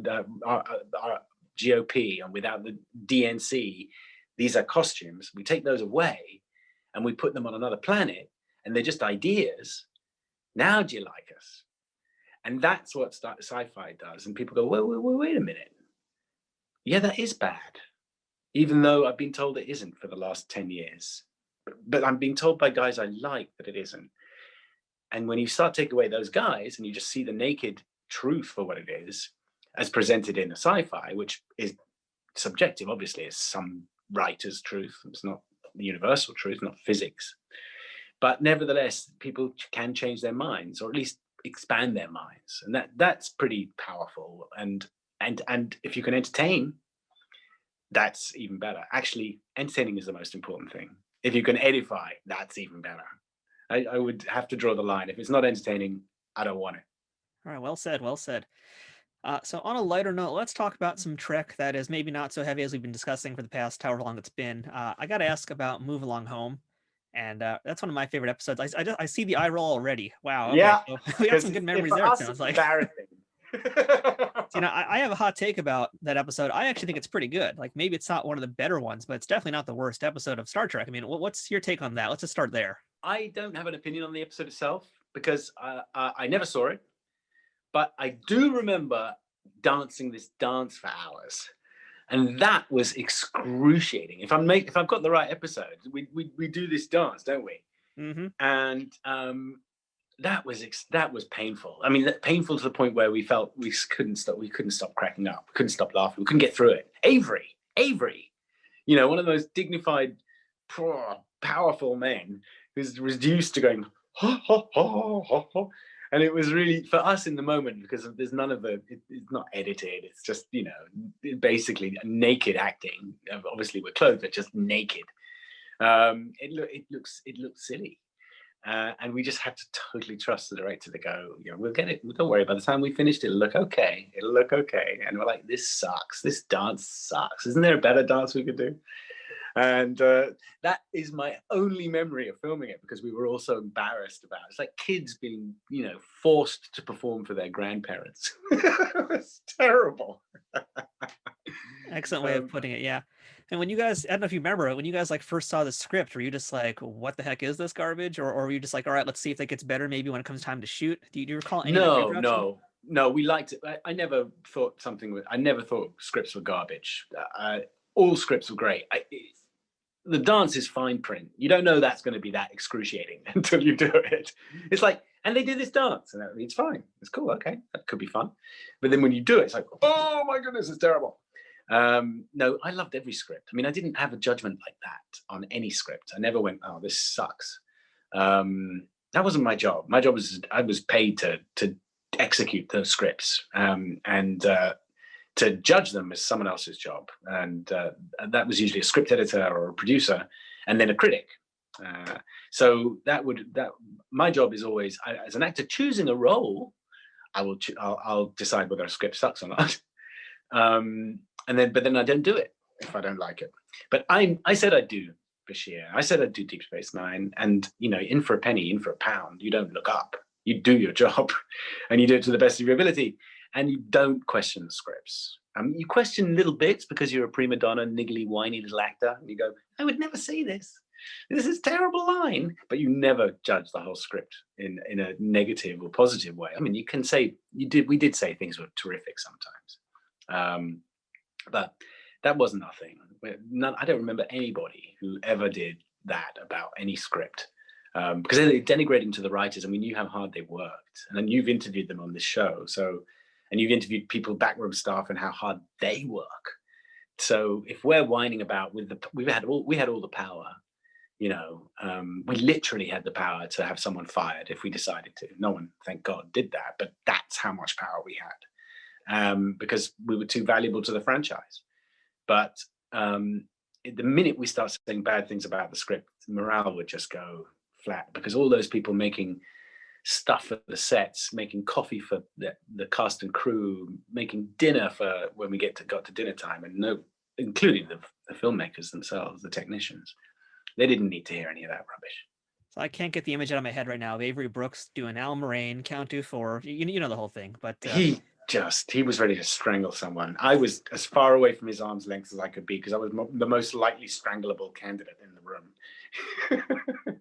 our GOP, and without the DNC, these are costumes. We take those away and we put them on another planet, and they're just ideas. Now, do you like us? And that's what sci-fi does. And people go, well, wait a minute. Yeah, that is bad. Even though I've been told it isn't for the last 10 years. But I'm being told by guys I like that it isn't. And when you start taking away those guys and you just see the naked truth for what it is, as presented in a sci-fi, which is subjective, obviously, it's some writer's truth. It's not the universal truth, not physics. But nevertheless, people can change their minds, or at least expand their minds. And that's pretty powerful. And if you can entertain, that's even better. Actually, entertaining is the most important thing. If you can edify, that's even better. I would have to draw the line. If it's not entertaining, I don't want it. All right, well said, well said. So on a lighter note, let's talk about some Trek that is maybe not so heavy as we've been discussing for the past however long it's been. I got to ask about Move Along Home, and that's one of my favorite episodes. I see the eye roll already. Wow. Okay. Yeah, so we got some good memories there. It sounds like. Embarrassing. You know, I have a hot take about that episode. I actually think it's pretty good. Like, maybe it's not one of the better ones, but it's definitely not the worst episode of Star Trek. I mean, what's your take on that? Let's just start there. I don't have an opinion on the episode itself because I never saw it, but I do remember dancing this dance for hours, and that was excruciating. If I've got the right episode, we do this dance, don't we? Mm-hmm. And that was painful. I mean, painful to the point where we felt we couldn't stop cracking up. We couldn't stop laughing. We couldn't get through it. Avery, you know, one of the most dignified, powerful men who's reduced to going ha ha ha ha ha. And it was really, for us in the moment, because there's none of it's not edited. It's just, you know, basically naked acting. Obviously we're clothed, but just naked. It looks silly. And we just had to totally trust the director to go, you know, we'll get it. Don't worry. By the time we finished, it'll look okay. And we're like, this sucks. This dance sucks. Isn't there a better dance we could do? And that is my only memory of filming it, because we were all so embarrassed about it. It's like kids being, you know, forced to perform for their grandparents. It was terrible. Excellent way of putting it. Yeah. And when you guys, I don't know if you remember it, when you guys like first saw the script, were you just like, what the heck is this garbage? Or were you just like, all right, let's see if that gets better maybe when it comes time to shoot? Do you recall any? No, we liked it. I never thought scripts were garbage. All scripts were great. The dance is fine print. You don't know that's going to be that excruciating until you do it. It's like, and they do this dance, and it's fine. It's cool. Okay, that could be fun. But then when you do it, it's like, oh my goodness, it's terrible. No, I loved every script. I mean, I didn't have a judgment like that on any script. I never went, oh, this sucks. That wasn't my job. My job was, I was paid to execute those scripts, and to judge them is someone else's job. And that was usually a script editor or a producer, and then a critic. So my job is always, as an actor choosing a role, I'll decide whether a script sucks or not. But then I don't do it if I don't like it. But I said I'd do Bashir. I said I'd do Deep Space Nine, and you know, in for a penny, in for a pound. You don't look up. You do your job, and you do it to the best of your ability. And you don't question the scripts. You question little bits because you're a prima donna, niggly, whiny little actor, and you go, I would never say this. This is a terrible line. But you never judge the whole script in a negative or positive way. I mean, you can say we did say things were terrific sometimes. But That wasn't our thing. I don't remember anybody who ever did that about any script, because it denigrated to the writers, and we knew how hard they worked. And then you've interviewed them on this show, and you've interviewed people, backroom staff, and how hard they work. So if we're whining about we had all the power, we literally had the power to have someone fired if we decided to. No one, thank God, did that, but that's how much power we had, because we were too valuable to the franchise. But the minute we start saying bad things about the script, morale would just go flat, because all those people making stuff for the sets, making coffee for the cast and crew, making dinner for when we got to dinner time, and including the filmmakers themselves, the technicians, they didn't need to hear any of that rubbish. So I can't get the image out of my head right now of Avery Brooks doing Al Moraine, Count to Four. You know the whole thing, but he was ready to strangle someone. I was as far away from his arm's length as I could be, because I was the most likely strangleable candidate in the room.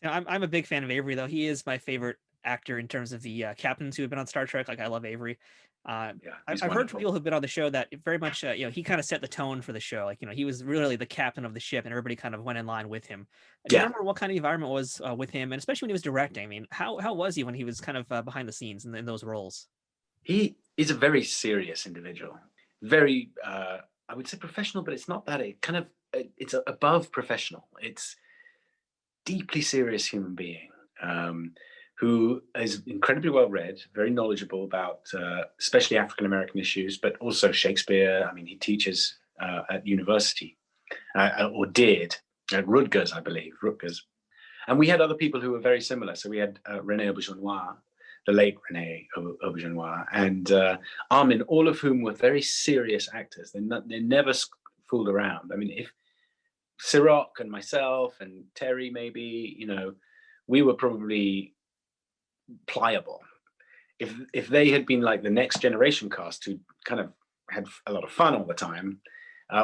I'm a big fan of Avery, though. He is my favorite actor in terms of the captains who have been on Star Trek. Like, I love Avery. I've heard from people who've been on the show that very much, he kind of set the tone for the show. Like, he was really the captain of the ship, and everybody kind of went in line with him. Do you remember what kind of environment was with him, and especially when he was directing? I mean, how was he when he was kind of behind the scenes in those roles? He is a very serious individual, very, I would say professional, but it's not that. It's above professional. It's deeply serious human being, who is incredibly well read, very knowledgeable about especially African American issues, but also Shakespeare. I mean, he teaches at university, or did at Rutgers, I believe, And we had other people who were very similar. So we had René Auberjonois, the late René Auberjonois, and Armin, all of whom were very serious actors. They never fooled around. I mean, if Sirach and myself and Terry, maybe, we were probably pliable. If they had been like the next generation cast, who kind of had a lot of fun all the time,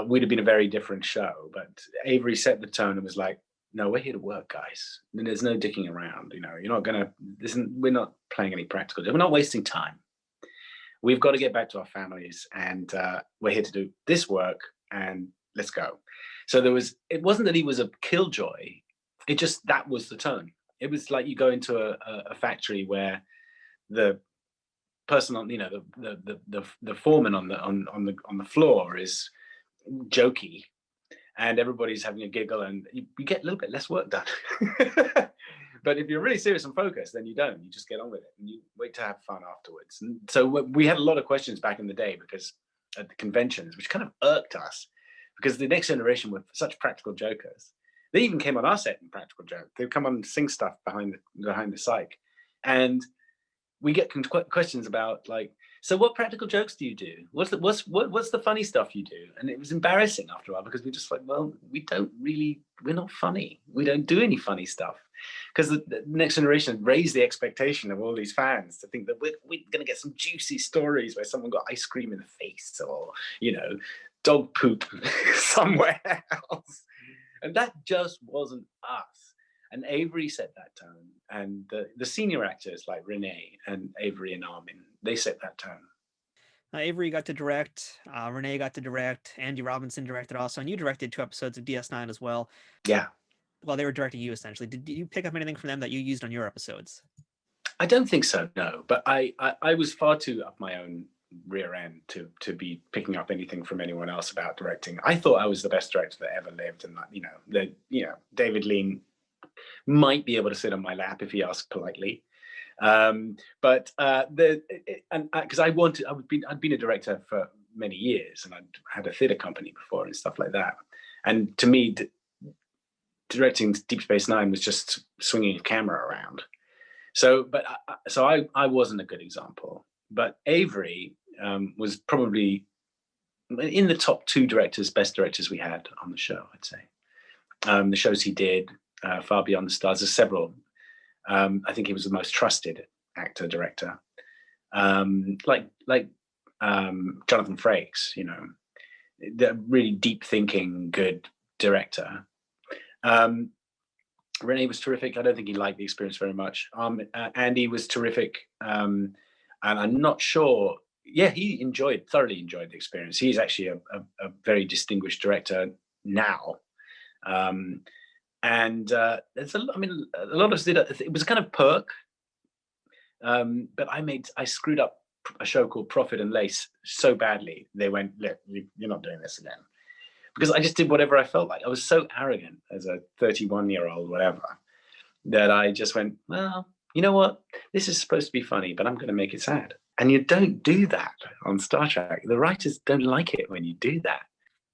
we'd have been a very different show. But Avery set the tone and was like, no, we're here to work, guys. There's no dicking around. We're not playing any practical. We're not wasting time. We've got to get back to our families, and we're here to do this work, and let's go. So it wasn't that he was a killjoy. It just, that was the tone. It was like you go into a factory where the person on, the foreman on the floor is jokey, and everybody's having a giggle, and you get a little bit less work done. But if you're really serious and focused, then you don't. You just get on with it, and you wait to have fun afterwards. And so we had a lot of questions back in the day, because at the conventions, which kind of irked us, because the next generation were such practical jokers. They even came on our set in practical joke. They'd come on and sing stuff behind the psych, and we get questions about, like, so what practical jokes do you do? What's the funny stuff you do? And it was embarrassing after a while, because we're just like, well, we're not funny. We don't do any funny stuff, because the next generation raised the expectation of all these fans to think that we're going to get some juicy stories where someone got ice cream in the face, or, dog poop somewhere else. And that just wasn't us. And Avery set that tone. And the senior actors like René and Avery and Armin, they set that tone. Avery got to direct, René got to direct, Andy Robinson directed also, and you directed 2 episodes of DS9 as well. Yeah. Well, they were directing you, essentially. Did you pick up anything from them that you used on your episodes? I don't think so, no. But I was far too up my own rear end to be picking up anything from anyone else about directing. I thought I was the best director that ever lived, and David Lean might be able to sit on my lap if he asked politely, but I'd been a director for many years, and I'd had a theatre company before and stuff like that, and to me directing Deep Space Nine was just swinging a camera around. So I wasn't a good example, but Avery was probably in the top 2 best directors we had on the show, I'd say. The shows he did, Far Beyond the Stars, there's several. I think he was the most trusted actor director, like Jonathan Frakes, the really deep thinking, good director. René was terrific. I don't think he liked the experience very much. Andy was terrific, and I'm not sure yeah, he thoroughly enjoyed the experience. He's actually a very distinguished director now. And there's a lot of us did it was kind of perk. But I screwed up a show called Profit and Lace so badly. They went, look, you're not doing this again. Because I just did whatever I felt like. I was so arrogant as a 31-year-old, whatever, that I just went, well, you know what? This is supposed to be funny, but I'm going to make it sad. And you don't do that on Star Trek. The writers don't like it when you do that.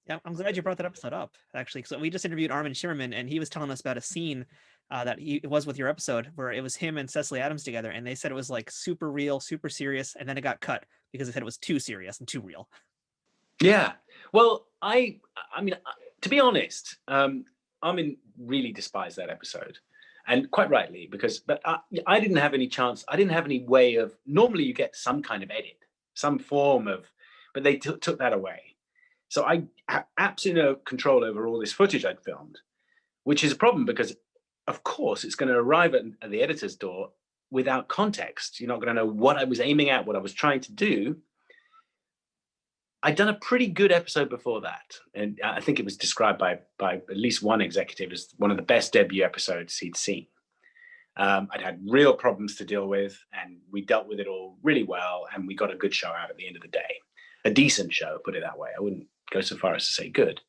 Yeah, I'm glad you brought that episode up, actually. So we just interviewed Armin Shimmerman, and he was telling us about a scene that it was with your episode where it was him and Cecily Adams together, and they said it was like super real, super serious, and then it got cut because they said it was too serious and too real. Yeah. Well, I mean, to be honest, Armin really despised that episode, and quite rightly, but I didn't have any chance. I didn't have any way of. Normally, you get some kind of edit, some form of, but they took that away. So I have absolutely no control over all this footage I'd filmed, which is a problem because, of course, it's going to arrive at the editor's door without context. You're not going to know what I was aiming at, what I was trying to do. I'd done a pretty good episode before that, and I think it was described by at least one executive as one of the best debut episodes he'd seen. I'd had real problems to deal with, and we dealt with it all really well, and we got a good show out at the end of the day. A decent show, put it that way. I wouldn't go so far as to say good.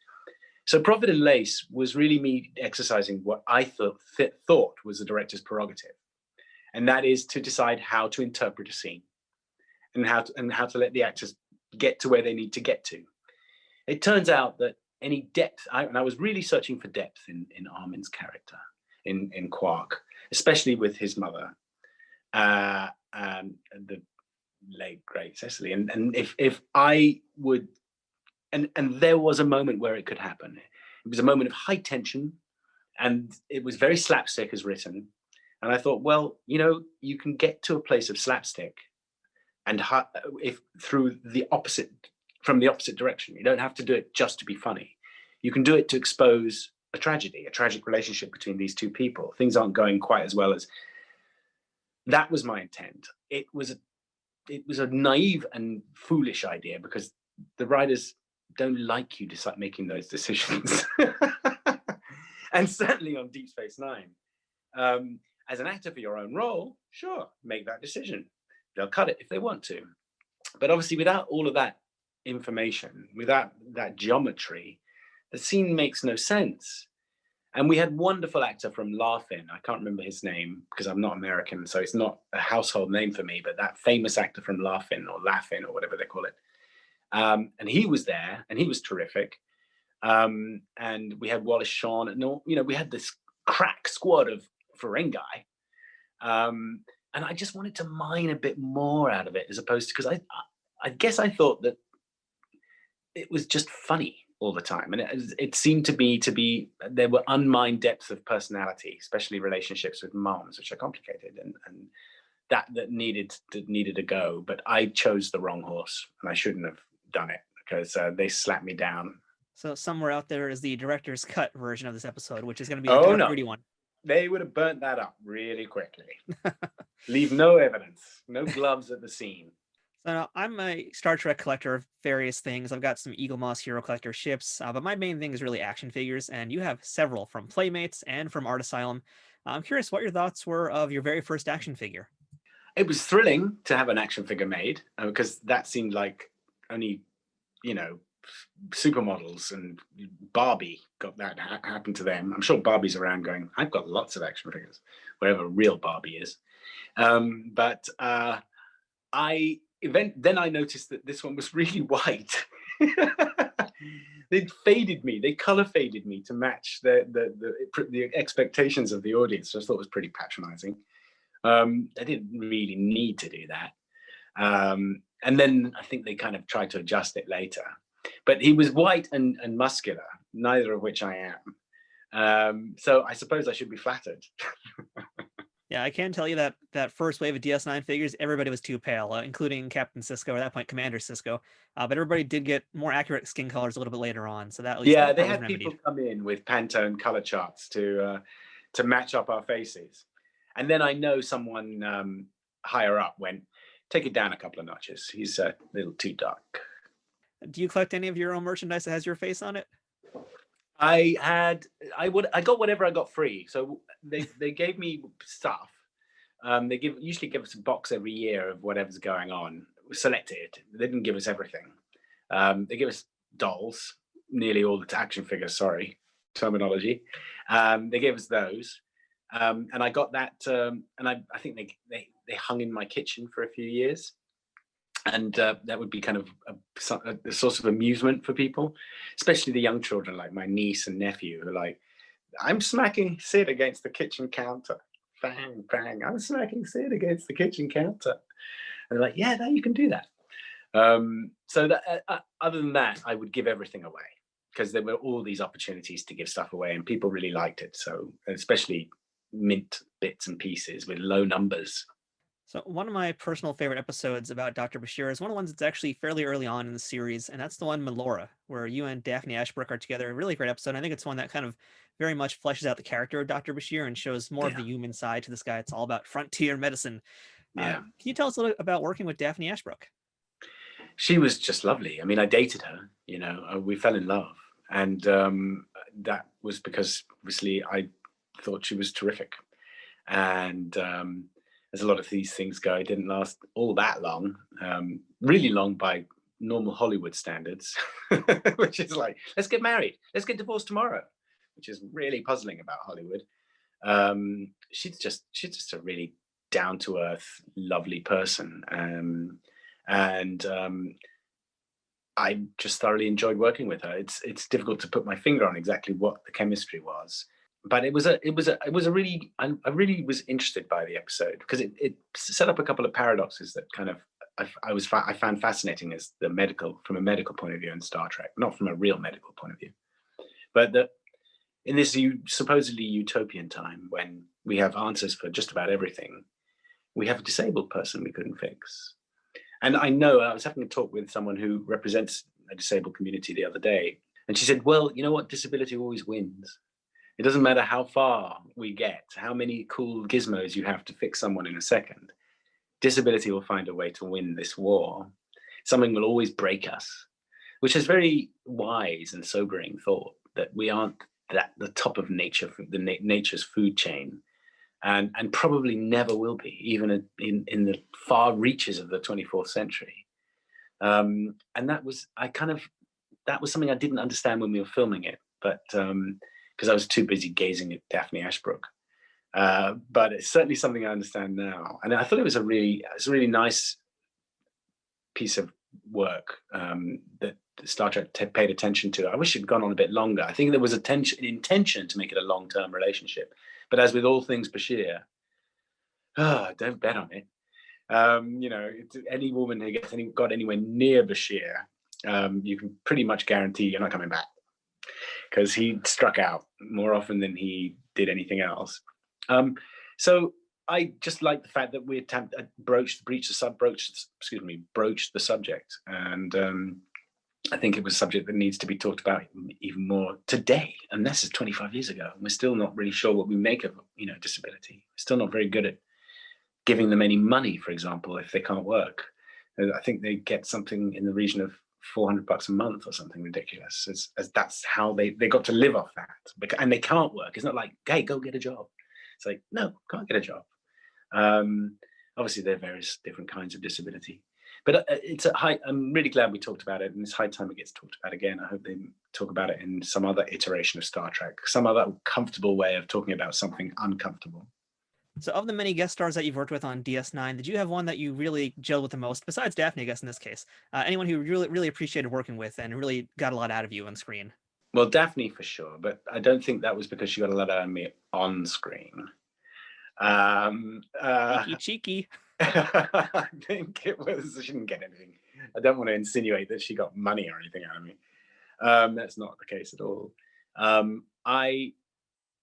So Profit and Lace was really me exercising what I thought was the director's prerogative, and that is to decide how to interpret a scene and how to let the actors get to where they need to get to. It turns out that any depth, and I was really searching for depth in Armin's character, in Quark, especially with his mother, and the late great Cecily. And if I would, and there was a moment where it could happen. It was a moment of high tension, and it was very slapstick as written. And I thought, well, you can get to a place of slapstick and if from the opposite direction. You don't have to do it just to be funny. You can do it to expose a tragic relationship between these two people. Things aren't going quite as well as. That was my intent. It was a naive and foolish idea because the writers don't like you making those decisions. And certainly on Deep Space Nine, as an actor for your own role, sure, make that decision. They'll cut it if they want to. But obviously without all of that information, without that geometry, the scene makes no sense. And we had wonderful actor from Laugh-In. I can't remember his name because I'm not American, so it's not a household name for me, but that famous actor from Laugh-In or whatever they call it. And he was there, and he was terrific. And we had Wallace Shawn, and we had this crack squad of Ferengi. And I just wanted to mine a bit more out of it, as opposed to, because I guess I thought that it was just funny all the time, and it seemed to be there were unmined depths of personality, especially relationships with moms, which are complicated, and that needed a go. But I chose the wrong horse, and I shouldn't have done it because they slapped me down. So somewhere out there is the director's cut version of this episode, which is going to be the dark, gritty one. They would have burnt that up really quickly. Leave no evidence, no gloves at the scene. So now, I'm a Star Trek collector of various things. I've got some Eagle Moss Hero Collector ships, but my main thing is really action figures, and you have several from Playmates and from Art Asylum. I'm curious what your thoughts were of your very first action figure. It was thrilling to have an action figure made because that seemed like only, supermodels and Barbie got that happen to them. I'm sure Barbie's around going, I've got lots of action figures, wherever real Barbie is. But then I noticed that this one was really white. They color faded me to match the expectations of the audience, which I thought was pretty patronizing. I didn't really need to do that. And then I think they kind of tried to adjust it later. But he was white and muscular, neither of which I am. So I suppose I should be flattered. Yeah, I can tell you that first wave of DS9 figures, everybody was too pale, including Captain Sisko, or at that point, Commander Sisko. But everybody did get more accurate skin colors a little bit later on. So that at least they had people come in with Pantone color charts to match up our faces. And then I know someone higher up went, take it down a couple of notches. He's a little too dark. Do you collect any of your own merchandise that has your face on it? I got whatever I got free. So they gave me stuff. They usually give us a box every year of whatever's going on. We selected it. They didn't give us everything. They give us dolls, nearly all the action figures. Sorry, terminology. They gave us those, and I got that. And I think they hung in my kitchen for a few years. And that would be kind of a source of amusement for people, especially the young children like my niece and nephew, who are like, I'm smacking Sid against the kitchen counter. Bang, bang, I'm smacking Sid against the kitchen counter. And they're like, yeah, you can do that. So that, other than that, I would give everything away because there were all these opportunities to give stuff away and people really liked it. So especially mint bits and pieces with low numbers. So one of my personal favorite episodes about Dr. Bashir is one of the ones that's actually fairly early on in the series, and that's the one Melora, where you and Daphne Ashbrook are together. A really great episode. I think it's one that kind of very much fleshes out the character of Dr. Bashir and shows more of the human side to this guy. It's all about frontier medicine. Can you tell us a little about working with Daphne Ashbrook? She was just lovely. I mean, I dated her, we fell in love. And that was because obviously I thought she was terrific. And as a lot of these things go, it didn't last all that long, really long by normal Hollywood standards, which is like, let's get married, let's get divorced tomorrow, which is really puzzling about Hollywood. She's just a really down-to-earth, lovely person. And I just thoroughly enjoyed working with her. It's difficult to put my finger on exactly what the chemistry was. But I really was interested by the episode because it set up a couple of paradoxes that kind of I found fascinating as from a medical point of view in Star Trek, not from a real medical point of view, but that in this supposedly utopian time when we have answers for just about everything, we have a disabled person we couldn't fix. And I know I was having a talk with someone who represents a disabled community the other day, and she said, well, you know what, disability always wins. It doesn't matter how far we get, how many cool gizmos you have to fix someone in a second. Disability will find a way to win this war. Something will always break us, which is very wise and sobering thought, that we aren't at the top of nature's food chain, and probably never will be, even in the far reaches of the 24th century. And that was something I didn't understand when we were filming it, but because I was too busy gazing at Daphne Ashbrook. But it's certainly something I understand now. And I thought it was a really nice piece of work that Star Trek paid attention to. I wish it'd gone on a bit longer. I think there was an intention to make it a long-term relationship. But as with all things Bashir, don't bet on it. Any woman who got anywhere near Bashir, you can pretty much guarantee you're not coming back, because he struck out more often than he did anything else. So I just like the fact that we broached the subject, and I think it was a subject that needs to be talked about even more today. And this is 25 years ago, and we're still not really sure what we make of disability. We're still not very good at giving them any money, for example, if they can't work. I think they get something in the region of $400 a month or something ridiculous, as that's how they got to live off that, and they can't work. It's not like, hey, go get a job. It's like, no, can't get a job. Obviously there are various different kinds of disability, but I'm really glad we talked about it, and it's high time it gets talked about again. I hope they talk about it in some other iteration of Star Trek, some other comfortable way of talking about something uncomfortable. So of the many guest stars that you've worked with on DS9, did you have one that you really gelled with the most, besides Daphne, I guess, in this case? Anyone who really, really appreciated working with and really got a lot out of you on screen? Well, Daphne for sure, but I don't think that was because she got a lot out of me on screen. Cheeky. I think it was, she didn't get anything. I don't want to insinuate that she got money or anything out of me. That's not the case at all.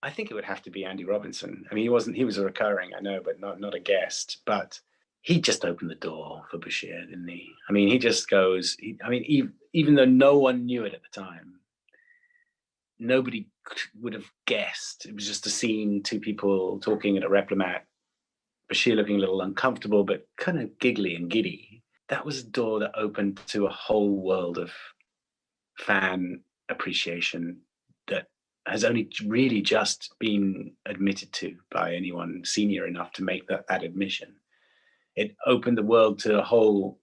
I think it would have to be Andy Robinson. I mean, he was a recurring, I know, but not a guest. But he just opened the door for Bashir, didn't he? I mean, he just goes, even though no one knew it at the time, nobody would have guessed. It was just a scene, two people talking at a Replomat, Bashir looking a little uncomfortable, but kind of giggly and giddy. That was a door that opened to a whole world of fan appreciation that has only really just been admitted to by anyone senior enough to make that admission. It opened the world to a whole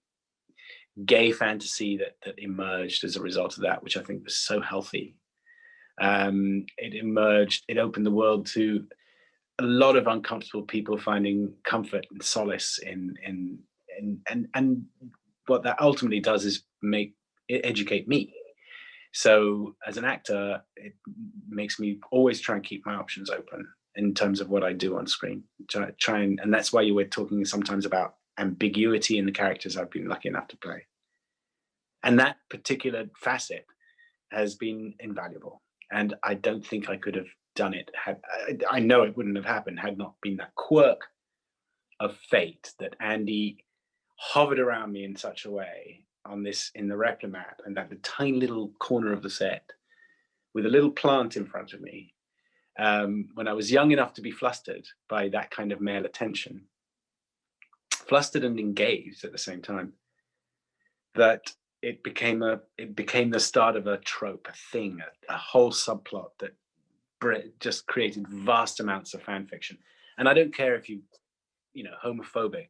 gay fantasy that emerged as a result of that, which I think was so healthy. It opened the world to a lot of uncomfortable people finding comfort and solace in what that ultimately does is educate me. So as an actor, it makes me always try and keep my options open in terms of what I do on screen. And that's why you were talking sometimes about ambiguity in the characters I've been lucky enough to play. And that particular facet has been invaluable. And I don't think I could have done it I know it wouldn't have happened had not been that quirk of fate that Andy hovered around me in such a way in the Replimat and that the tiny little corner of the set with a little plant in front of me when I was young enough to be flustered by that kind of male attention, flustered and engaged at the same time, that it became the start of a trope, a thing, a whole subplot that just created vast amounts of fan fiction. And I don't care if homophobic,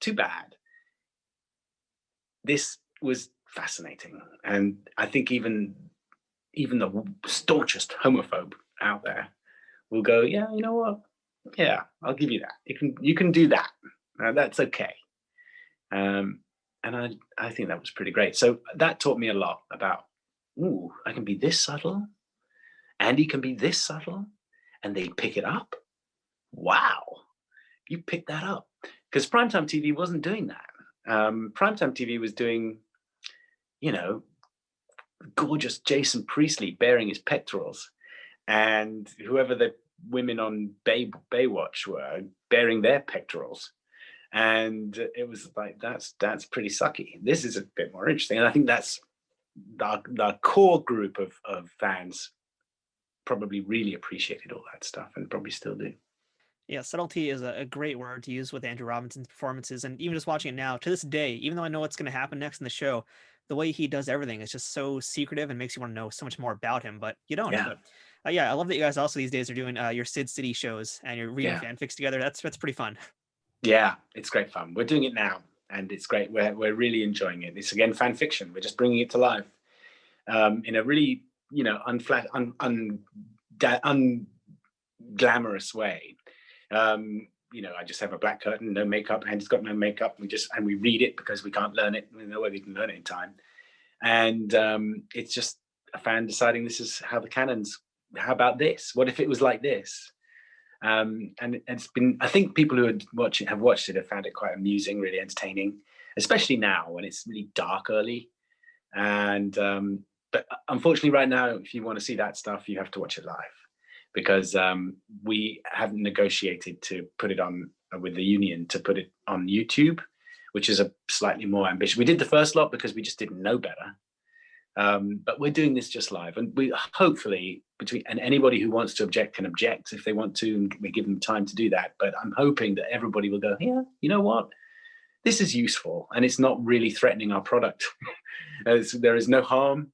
too bad. This was fascinating. And I think even the staunchest homophobe out there will go, yeah, you know what? Yeah, I'll give you that. You can do that. That's okay. And I think that was pretty great. So that taught me a lot about, I can be this subtle. Andy can be this subtle, and they pick it up. Wow, you picked that up. Because primetime TV wasn't doing that. Primetime TV was doing, gorgeous Jason Priestley bearing his pectorals, and whoever the women on Baywatch were bearing their pectorals. And it was like, that's pretty sucky. This is a bit more interesting. And I think that's the core group of fans probably really appreciated all that stuff and probably still do. Yeah, subtlety is a great word to use with Andrew Robinson's performances. And even just watching it now, to this day, even though I know what's going to happen next in the show, the way he does everything is just so secretive and makes you want to know so much more about him, but you don't. Yeah. But, I love that you guys also these days are doing your Sid City shows and you're reading fanfics together. That's pretty fun. Yeah, it's great fun. We're doing it now, and it's great. We're really enjoying it. It's again fan fiction. We're just bringing it to life in a really unglamorous way. I just have a black curtain, no makeup, Andy's got no makeup. We read it because we can't learn it. We know where we can learn it in time. And it's just a fan deciding this is how the canon's. How about this? What if it was like this? And it's been, I think people who have watched it have found it quite amusing, really entertaining, especially now when it's really dark early. And but unfortunately right now, if you want to see that stuff, you have to watch it live, because we haven't negotiated to put it on with the union to put it on YouTube, which is a slightly more ambitious. We did the first lot because we just didn't know better. But we're doing this just live, and we hopefully and anybody who wants to object can object if they want to, and we give them time to do that. But I'm hoping that everybody will go, yeah, you know what? This is useful, and it's not really threatening our product. There is no harm,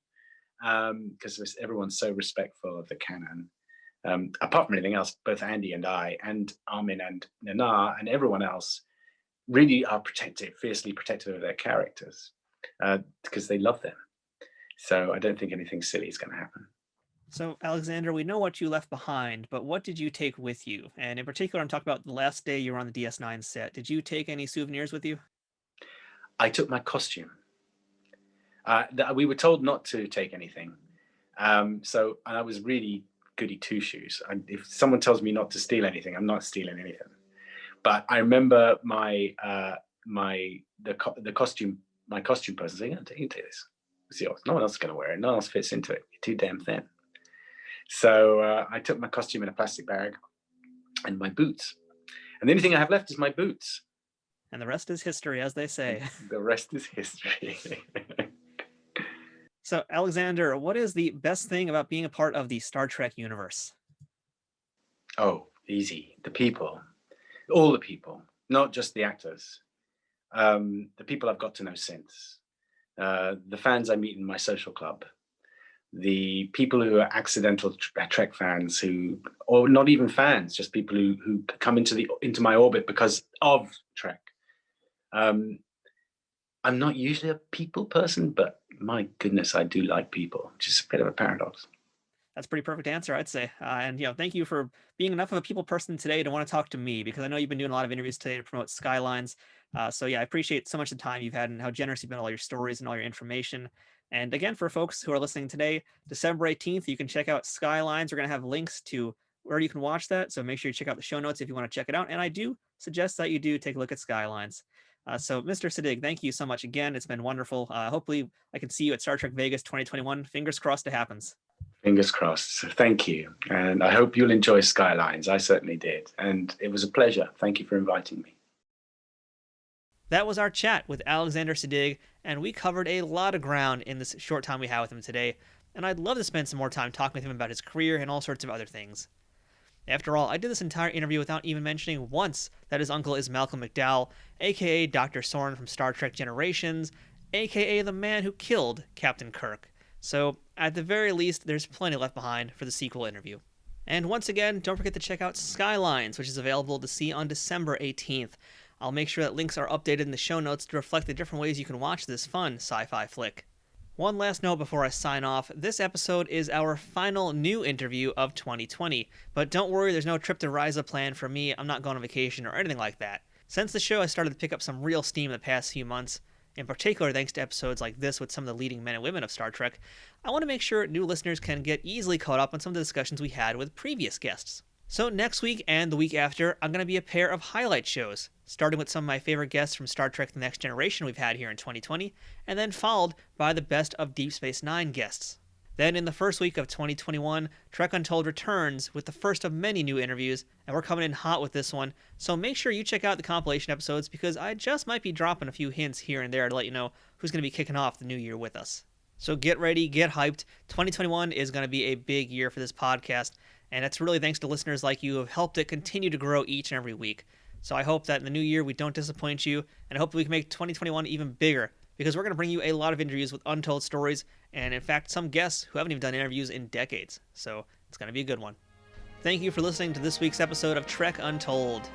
because everyone's so respectful of the canon. Apart from anything else, both Andy and I and Armin and Nana and everyone else really are fiercely protective of their characters, because they love them. So I don't think anything silly is going to happen. So, Alexander, we know what you left behind, but what did you take with you? And in particular, I'm talking about the last day you were on the DS9 set. Did you take any souvenirs with you? I took my costume. We were told not to take anything. And I was really goody two-shoes. If someone tells me not to steal anything, I'm not stealing anything. But I remember my costume person saying, you can take this. It's yours. No one else is going to wear it. No one else fits into it. You're too damn thin. So I took my costume in a plastic bag and my boots. And the only thing I have left is my boots. And the rest is history, as they say. The rest is history. So, Alexander, what is the best thing about being a part of the Star Trek universe? Oh, easy. The people. all the people, not just the actors, the people I've got to know since, the fans I meet in my social club, the people who are accidental Trek fans, who, or not even fans, just people who come into my orbit because of Trek. I'm not usually a people person, but my goodness, I do like people, which is a bit of a paradox. That's a pretty perfect answer, I'd say. And thank you for being enough of a people person today to want to talk to me, because I know you've been doing a lot of interviews today to promote Skylines. So yeah, I appreciate so much the time you've had and how generous you've been with all your stories and all your information. And again, for folks who are listening today, December 18th, you can check out Skylines. We're going to have links to where you can watch that. So make sure you check out the show notes if you want to check it out. And I do suggest that you do take a look at Skylines. So Mr. Siddig, thank you so much again. It's been wonderful. Hopefully I can see you at Star Trek Vegas 2021. Fingers crossed it happens. Fingers crossed. So thank you. And I hope you'll enjoy Skylines. I certainly did. And it was a pleasure. Thank you for inviting me. That was our chat with Alexander Siddig, and we covered a lot of ground in this short time we had with him today, and I'd love to spend some more time talking with him about his career and all sorts of other things. After all, I did this entire interview without even mentioning once that his uncle is Malcolm McDowell, aka Dr. Soren from Star Trek Generations, aka the man who killed Captain Kirk. So, at the very least, there's plenty left behind for the sequel interview. And once again, don't forget to check out Skylines, which is available to see on December 18th. I'll make sure that links are updated in the show notes to reflect the different ways you can watch this fun sci-fi flick. One last note before I sign off, this episode is our final new interview of 2020, but don't worry, there's no trip to Risa planned for me. I'm not going on vacation or anything like that. Since the show has started to pick up some real steam in the past few months, in particular thanks to episodes like this with some of the leading men and women of Star Trek, I want to make sure new listeners can get easily caught up on some of the discussions we had with previous guests. So next week and the week after, I'm going to be a pair of highlight shows, starting with some of my favorite guests from Star Trek The Next Generation we've had here in 2020, and then followed by the best of Deep Space Nine guests. Then in the first week of 2021, Trek Untold returns with the first of many new interviews, and we're coming in hot with this one, so make sure you check out the compilation episodes because I just might be dropping a few hints here and there to let you know who's going to be kicking off the new year with us. So get ready, get hyped. 2021 is going to be a big year for this podcast, and it's really thanks to listeners like you who have helped it continue to grow each and every week. So I hope that in the new year we don't disappoint you, and I hope we can make 2021 even bigger, because we're going to bring you a lot of interviews with untold stories, and in fact some guests who haven't even done interviews in decades. So it's going to be a good one. Thank you for listening to this week's episode of Trek Untold.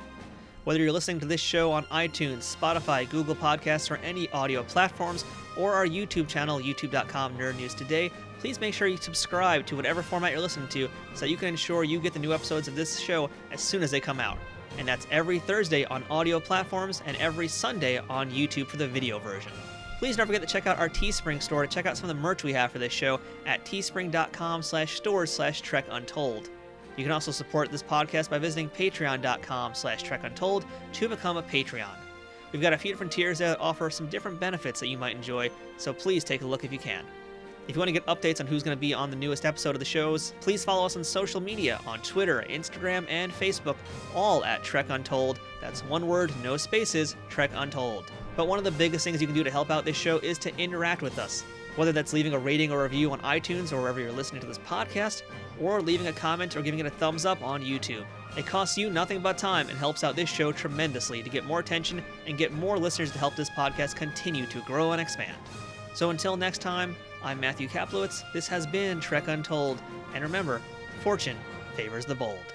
Whether you're listening to this show on iTunes, Spotify, Google Podcasts, or any audio platforms, or our YouTube channel, youtube.com Nerd News Today, please make sure you subscribe to whatever format you're listening to so you can ensure you get the new episodes of this show as soon as they come out. And that's every Thursday on audio platforms and every Sunday on YouTube for the video version. Please don't forget to check out our Teespring store to check out some of the merch we have for this show at teespring.com/stores/trekuntold. You can also support this podcast by visiting patreon.com/trekuntold to become a Patreon. We've got a few different tiers that offer some different benefits that you might enjoy, so please take a look if you can. If you want to get updates on who's going to be on the newest episode of the shows, please follow us on social media on Twitter, Instagram, and Facebook, all at Trek Untold. That's one word, no spaces, Trek Untold. But one of the biggest things you can do to help out this show is to interact with us. Whether that's leaving a rating or review on iTunes or wherever you're listening to this podcast, or leaving a comment or giving it a thumbs up on YouTube. It costs you nothing but time and helps out this show tremendously to get more attention and get more listeners to help this podcast continue to grow and expand. So until next time, I'm Matthew Kaplowitz. This has been Trek Untold. And remember, fortune favors the bold.